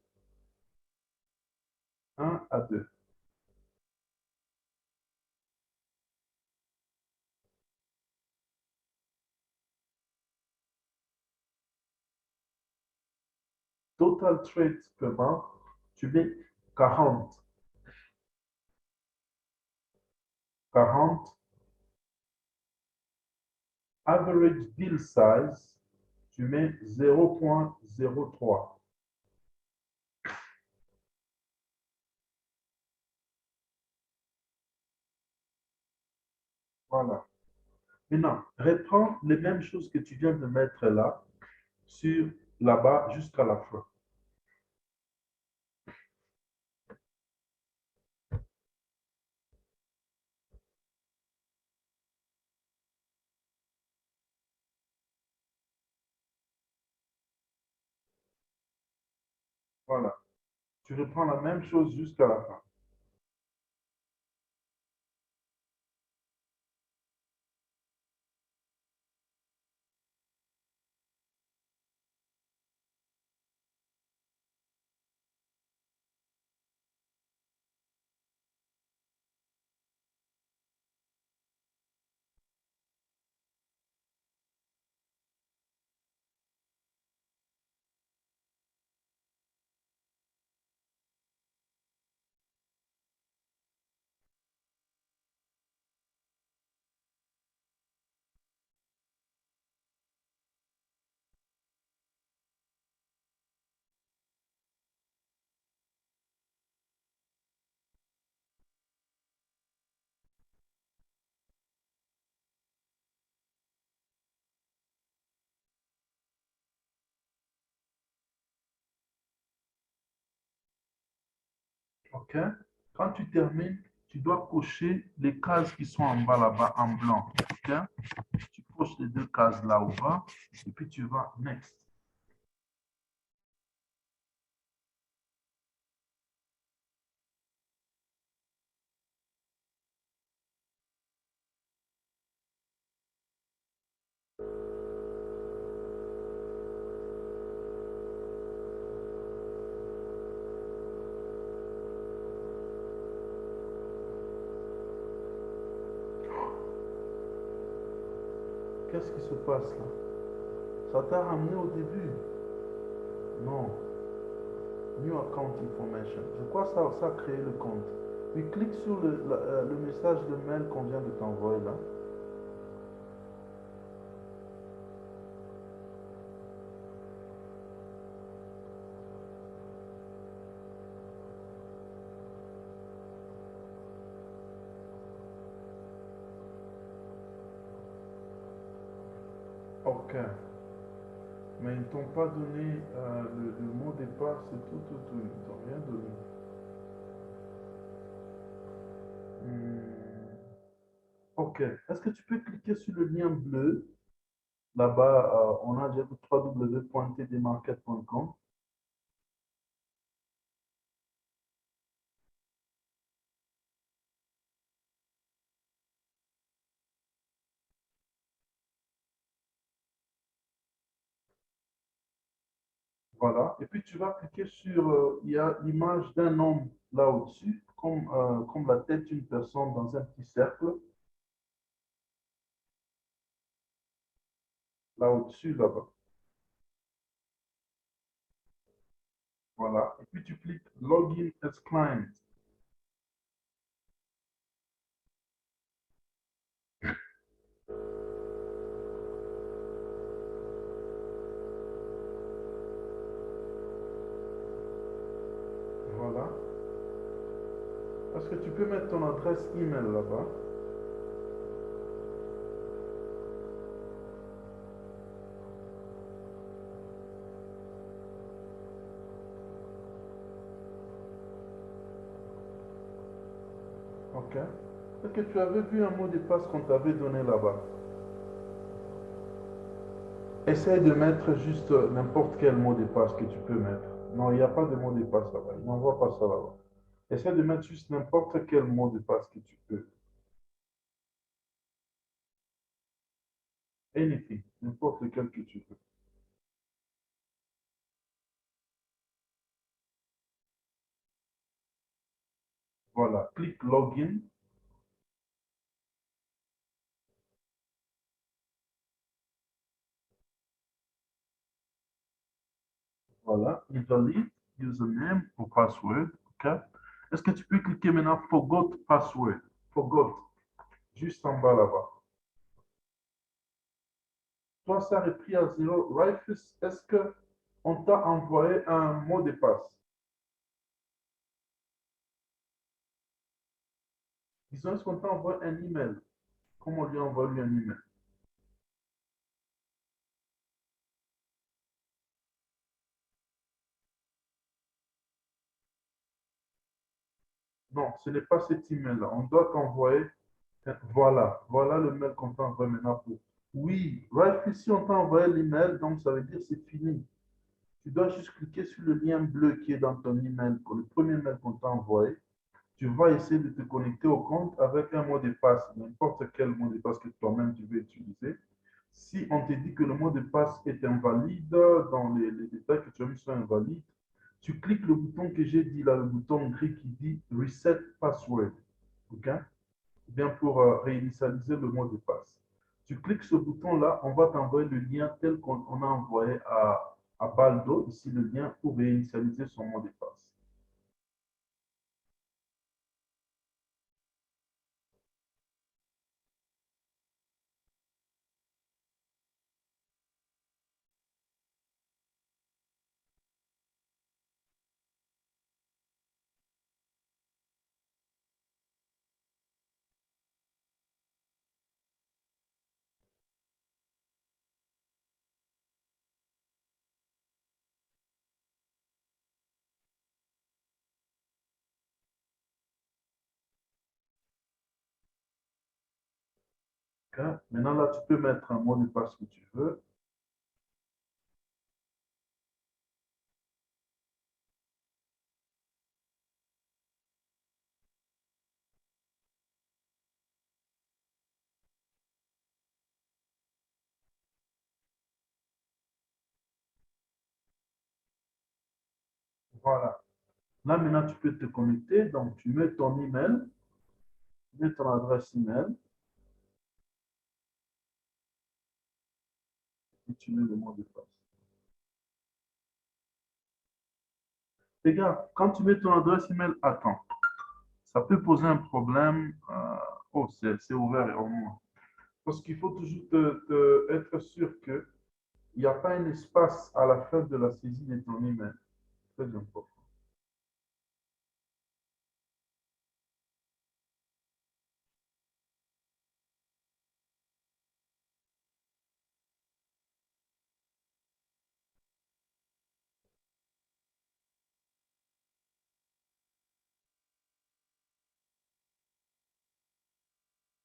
1 à 2. Total trades per month, tu mets 40. 40. Average deal size, tu mets 0,03. Voilà. Maintenant, reprends les mêmes choses que tu viens de mettre là, sur là-bas jusqu'à la fin. Voilà. Tu reprends la même chose jusqu'à la fin. OK? Quand tu termines, tu dois cocher les cases qui sont en bas là-bas en blanc. OK? Tu coches les deux cases là au bas et puis tu vas next. Qu'est-ce qui se passe là? Ça t'a ramené au début? Non. New account information. Je crois que ça a créé le compte. Puis clique sur le message de mail qu'on vient de t'envoyer là. OK. Mais ils ne t'ont pas donné le mot de passe, c'est tout. Ils ne t'ont rien donné. OK. Est-ce que tu peux cliquer sur le lien bleu? Là-bas, on a déjà www.tdmarket.com. Voilà. Et puis, tu vas cliquer sur, il y a l'image d'un homme là au-dessus, comme la tête d'une personne dans un petit cercle. Là au-dessus, là-bas. Voilà. Et puis, tu cliques Login as Client. Voilà. Est-ce que tu peux mettre ton adresse email là-bas? OK. Est-ce que tu avais vu un mot de passe qu'on t'avait donné là-bas? Essaye de mettre juste n'importe quel mot de passe que tu peux mettre. Non, il n'y a pas de mot de passe là-bas. Il n'envoie pas ça là-bas. Essaye de mettre juste n'importe quel mot de passe que tu peux. Anything. N'importe lequel que tu peux. Voilà. Clique Login. Voilà. Invalid username ou password. OK. Est-ce que tu peux cliquer maintenant Forgot password? Forgot. Juste en bas là-bas. Toi, ça a repris à zéro. Rifus, est-ce que on t'a envoyé un mot de passe? Disons, est-ce qu'on t'a envoyé un email? Comment on lui envoie lui un email? Non, ce n'est pas cet email-là. On doit t'envoyer. Voilà le mail qu'on t'a envoyé maintenant pour. Oui, right ici, on t'a envoyé l'email, donc ça veut dire c'est fini. Tu dois juste cliquer sur le lien bleu qui est dans ton email, le premier mail qu'on t'a envoyé. Tu vas essayer de te connecter au compte avec un mot de passe, n'importe quel mot de passe que toi-même tu veux utiliser. Si on te dit que le mot de passe est invalide, dans les détails que tu as mis sont invalides, tu cliques le bouton que j'ai dit là, le bouton gris qui dit Reset Password. OK? Bien pour réinitialiser le mot de passe. Tu cliques ce bouton-là, on va t'envoyer le lien tel qu'on a envoyé à Baldo, ici le lien pour réinitialiser son mot de passe. OK? Maintenant, là, tu peux mettre un mot de passe que tu veux. Voilà. Là, maintenant, tu peux te connecter. Donc, tu mets ton email, tu mets ton adresse email et tu mets le mot de passe. Les gars, quand tu mets ton adresse email, attends. Ça peut poser un problème. Oh, c'est ouvert et au moins. Parce qu'il faut toujours être sûr qu'il n'y a pas un espace à la fin de la saisie de ton email. Très important.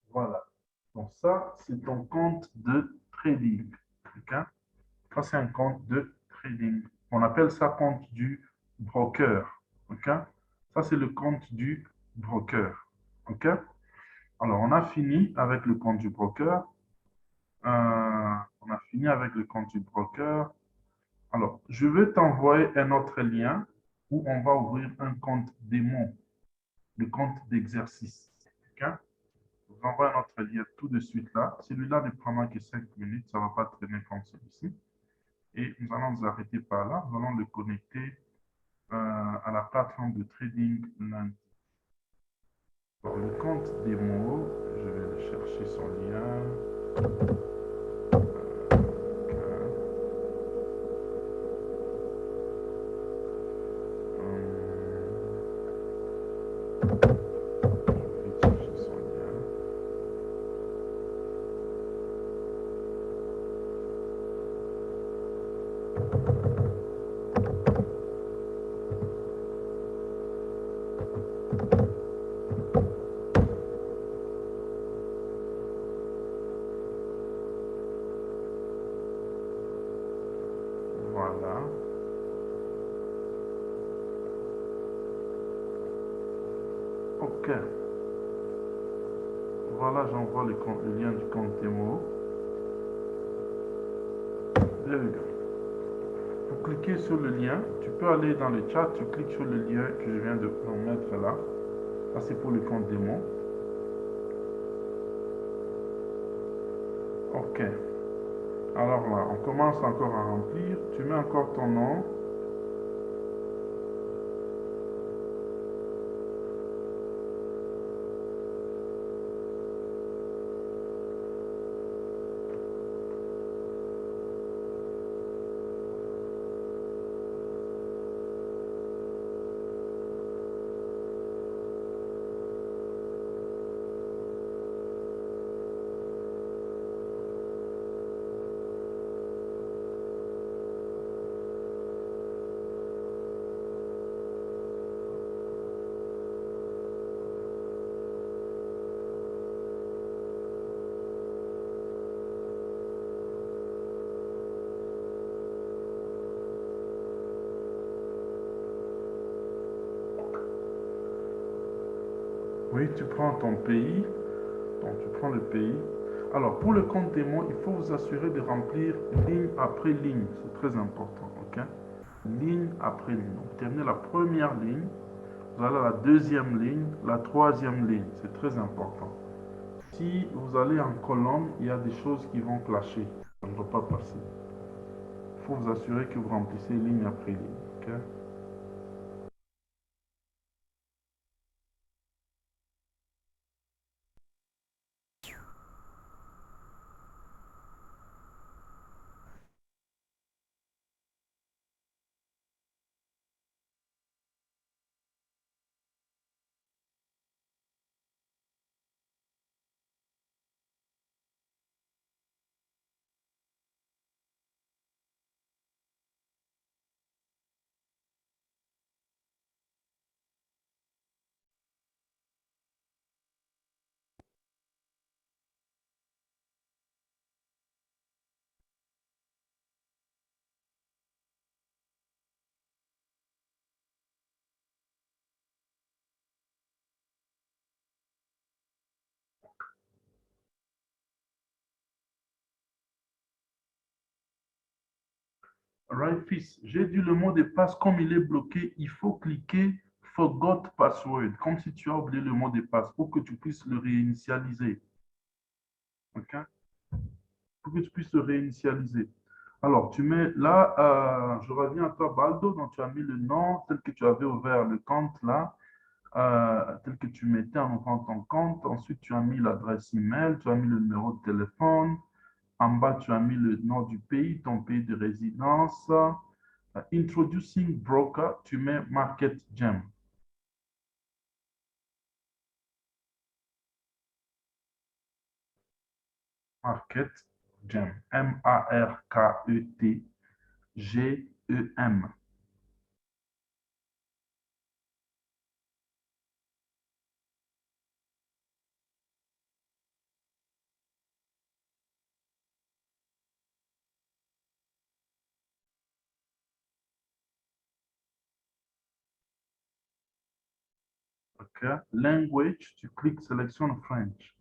Voilà. Donc ça, c'est ton compte de trading. OK? Ça, c'est un compte de trading. On appelle ça compte du broker. OK? Ça, c'est le compte du broker. OK? Alors, on a fini avec le compte du broker. On a fini avec le compte du broker. Alors, je vais t'envoyer un autre lien où on va ouvrir un compte démon, le compte d'exercice. OK? Je vous envoie un autre lien tout de suite là. Celui-là ne prendra que 5 minutes, ça ne va pas traîner comme celui-ci. Et nous allons nous arrêter par là. Nous allons le connecter à la plateforme de trading lundi. Pour le compte démo, je vais le chercher son lien. Voilà. OK. Voilà, j'envoie le lien du compte démo. There we go. Vous cliquez sur le lien. Tu peux aller dans le chat, tu cliques sur le lien que je viens de mettre là. Ça, c'est pour le compte démo. OK. Alors là, on commence encore à remplir. Tu mets encore ton nom. Oui, tu prends ton pays. Donc, tu prends le pays. Alors, pour le compte démo, il faut vous assurer de remplir ligne après ligne. C'est très important, OK? Ligne après ligne. Donc, terminez la première ligne. Vous allez à la deuxième ligne, la troisième ligne. C'est très important. Si vous allez en colonne, il y a des choses qui vont clasher. Ça ne va pas passer. Il faut vous assurer que vous remplissez ligne après ligne, OK? Right, fils. J'ai dit le mot de passe, comme il est bloqué, il faut cliquer Forgot Password, comme si tu as oublié le mot de passe, pour que tu puisses le réinitialiser. OK? Pour que tu puisses le réinitialiser. Alors, tu mets là, je reviens à toi, Baldo, donc tu as mis le nom tel que tu avais ouvert le compte là, tel que tu mettais en ouvrant ton compte. Ensuite, tu as mis l'adresse email, tu as mis le numéro de téléphone. En bas, tu as mis le nom du pays, ton pays de résidence. Introducing broker, tu mets Market Gem. Market Gem. M-A-R-K-E-T-G-E-M. OK. Language, tu cliques sélection French.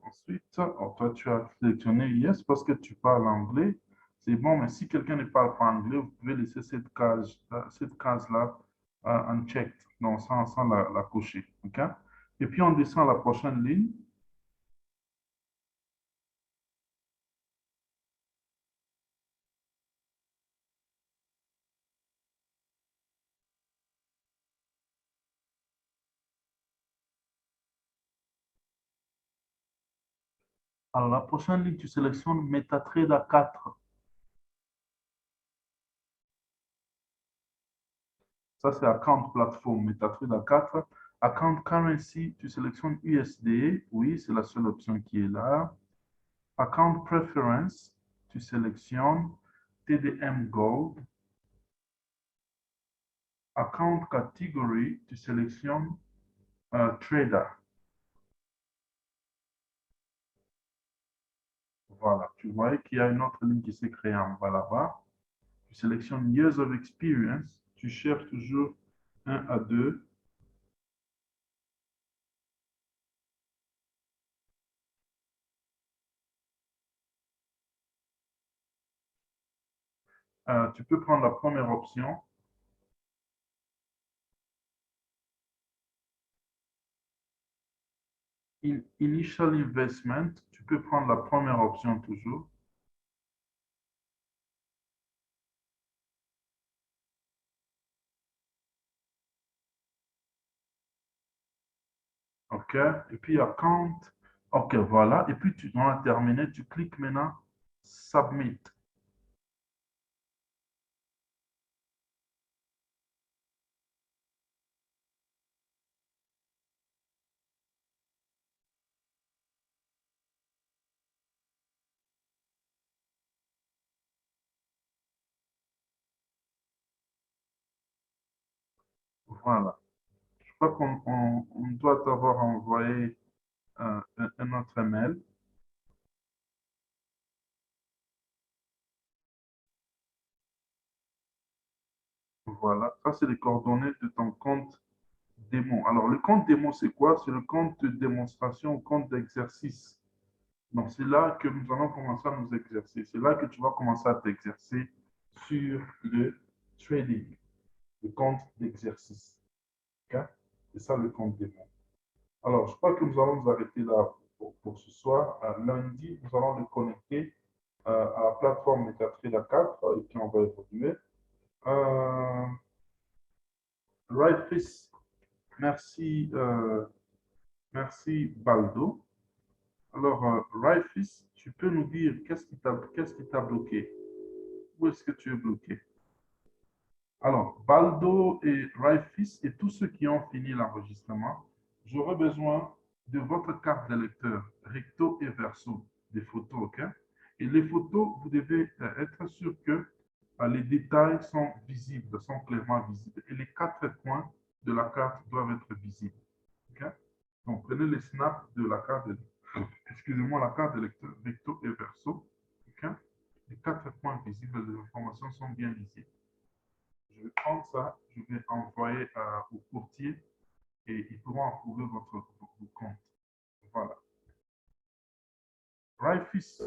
Ensuite, toi, tu as sélectionné Yes parce que tu parles anglais. C'est bon, mais si quelqu'un ne parle pas anglais, vous pouvez laisser cette case-là unchecked, donc sans la cocher. OK? Et puis, on descend à la prochaine ligne. Alors, la prochaine ligne, tu sélectionnes MetaTrader 4. Ça, c'est Account Platform, MetaTrader 4. Account Currency, tu sélectionnes USD. Oui, c'est la seule option qui est là. Account Preference, tu sélectionnes TDM Gold. Account Category, tu sélectionnes Trader. Voilà, tu vois qu'il y a une autre ligne qui s'est créée en bas là-bas. Tu sélectionnes Years of Experience. Tu cherches toujours 1 à 2. Tu peux prendre la première option. Initial Investment, tu peux prendre la première option toujours. OK. Et puis, Account. OK, voilà. Et puis, tu dois terminer. Tu cliques maintenant Submit. Voilà. Je crois qu'on doit t'avoir envoyé un autre email. Voilà. Ça, c'est les coordonnées de ton compte démo. Alors, le compte démo, c'est quoi? C'est le compte de démonstration, le compte d'exercice. Donc, c'est là que nous allons commencer à nous exercer. C'est là que tu vas commencer à t'exercer sur le trading, le compte d'exercice. Okay? C'est ça le compte démo. Alors, je crois que nous allons nous arrêter là pour ce soir. Lundi, nous allons le connecter à la plateforme MetaTrader 4 et puis on va évoluer. Right, Chris. Merci, merci Baldo. Alors, Raifis, tu peux nous dire qu'est-ce qui t'a bloqué? Où est-ce que tu es bloqué? Alors, Baldo et Raifis et tous ceux qui ont fini l'enregistrement, j'aurai besoin de votre carte d'électeur, recto et verso, des photos, OK? Et les photos, vous devez être sûr que les détails sont visibles, sont clairement visibles. Et les 4 coins de la carte doivent être visibles, OK? Donc, prenez les snaps de la carte excusez-moi, la carte de lecteur recto et verso. OK? Les 4 points visibles, les informations sont bien lisibles. je vais prendre ça, je vais envoyer au courtier et ils pourront approuver votre compte. Voilà. Right, fils?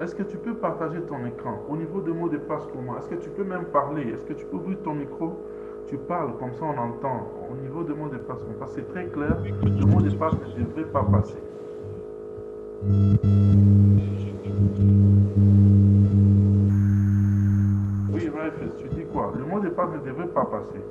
Est-ce que tu peux partager ton écran? Au niveau de mots de passe, comment? Est-ce que tu peux même parler? Est-ce que tu peux ouvrir ton micro? Tu parles, comme ça on entend. Au niveau de mots de passe, parce que c'est très clair, le mot de passe ne devrait pas passer. Oui, Raifes, tu dis quoi? Le mot de passe ne devrait pas passer.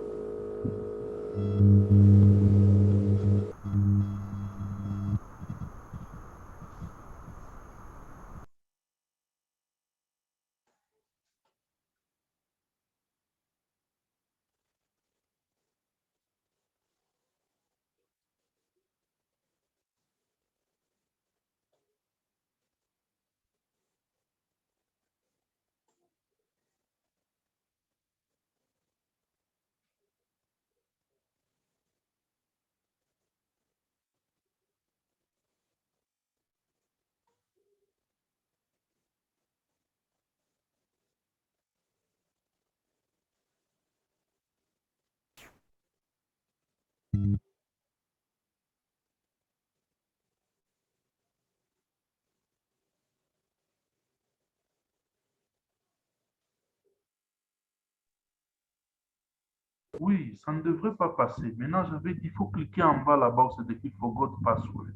Oui, ça ne devrait pas passer. Maintenant, j'avais dit, il faut cliquer en bas là-bas où c'est écrit Forgot Password.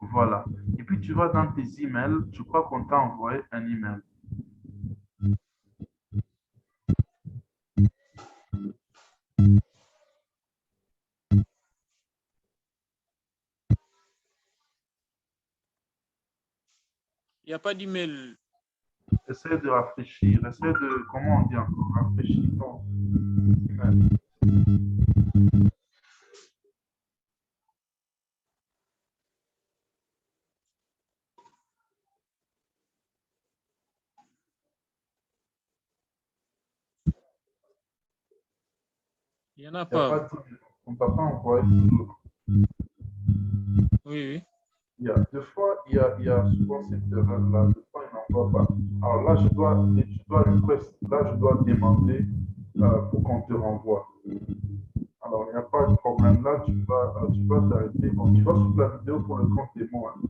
Voilà. Et puis, tu vas dans tes emails. Je crois qu'on t'a envoyé un email. Il n'y a pas d'email. Essaie de rafraîchir. Essaie de, comment on dit encore, rafraîchir ton email. Il n'y en a Il n'y a pas. pas d'email. On ne t'a pas envoyé toujours. Oui, oui. Il y a deux fois, il y a souvent cette erreur-là. Deux fois, il n'envoie pas. Alors là, je dois là, je dois demander pour qu'on te renvoie. Alors, il n'y a pas de problème là, tu vas t'arrêter. Bon, tu vas sur la vidéo pour le compte démo. Hein.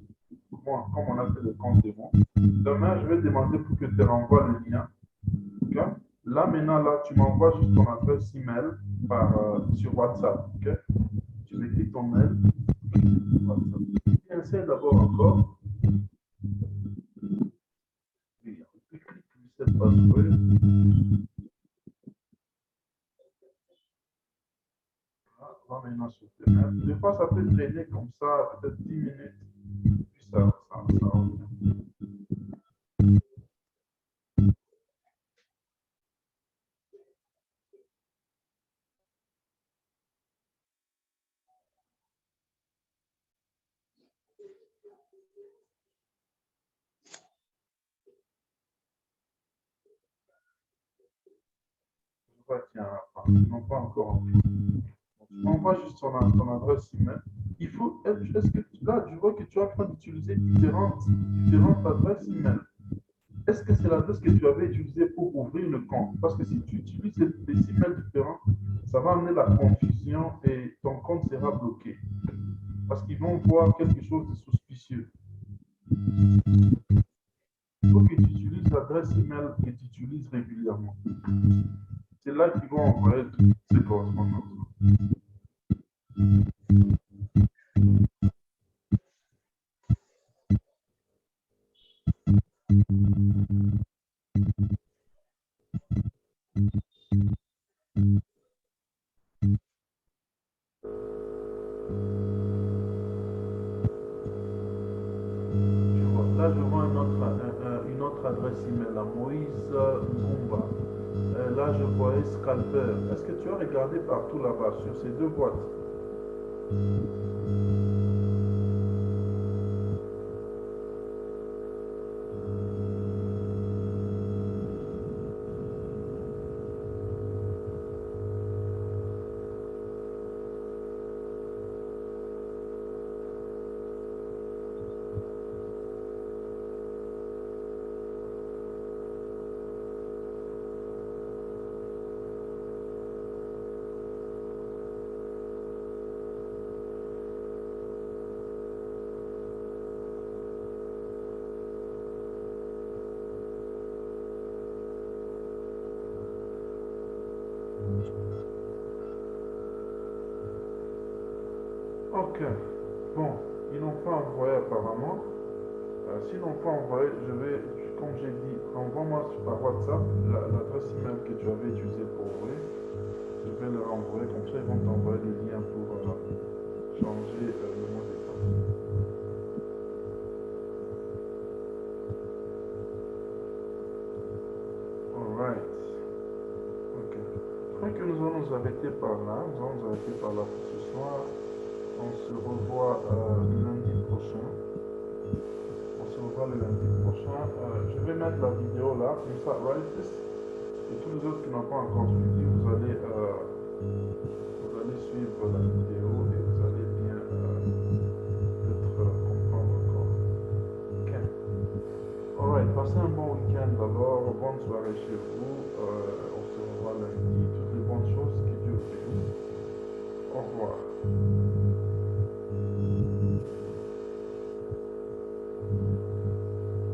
Bon, comme on a fait le compte démo. Demain, je vais demander pour que tu renvoies le lien. Okay? Là, maintenant, là, tu m'envoies juste ton adresse email sur WhatsApp. Okay? Tu m'écris ton mail. WhatsApp. Essaie d'abord encore. Oui, cette password. Va maintenant sur tes mails. Des fois, ça peut traîner comme ça, peut-être 10 minutes. Puis ça revient. Je vois qu'il y a non pas encore. Tu m'envoies juste ton adresse email. Il faut, est-ce que là, je vois que tu es en train d'utiliser différentes adresses email. Est-ce que c'est l'adresse que tu avais utilisée pour ouvrir le compte? Parce que si tu utilises des emails différents, ça va amener la confusion et ton compte sera bloqué. Parce qu'ils vont voir quelque chose de suspicieux. Il faut que tu utilises l'adresse email que tu utilises régulièrement. C'est là qu'ils vont envoyer toutes ces correspondances. Là, je vois une autre adresse email à Moïse Ngumba. Là, je voyais Scalper. Est-ce que tu as regardé partout là-bas sur ces deux boîtes? Ok. Bon, ils n'ont pas envoyé apparemment. S'ils n'ont pas envoyé, comme j'ai dit, envoie-moi par WhatsApp l'adresse email que tu avais utilisée pour ouvrir. Je vais leur envoyer, comme ça ils vont t'envoyer le lien pour changer le mot de passe. Alright. Ok. Je crois que nous allons nous arrêter par là. Nous allons nous arrêter par là pour ce soir. On se revoit lundi prochain. On se revoit le lundi prochain. Je vais mettre la vidéo là, comme ça, right? Et tous les autres qui n'ont pas encore suivi, vous allez suivre la vidéo et vous allez bien peut-être comprendre encore. Ok. Alright, passez un bon week-end d'abord, bonne soirée chez vous. On se revoit lundi. Toutes les bonnes choses que Dieu fait. Au revoir.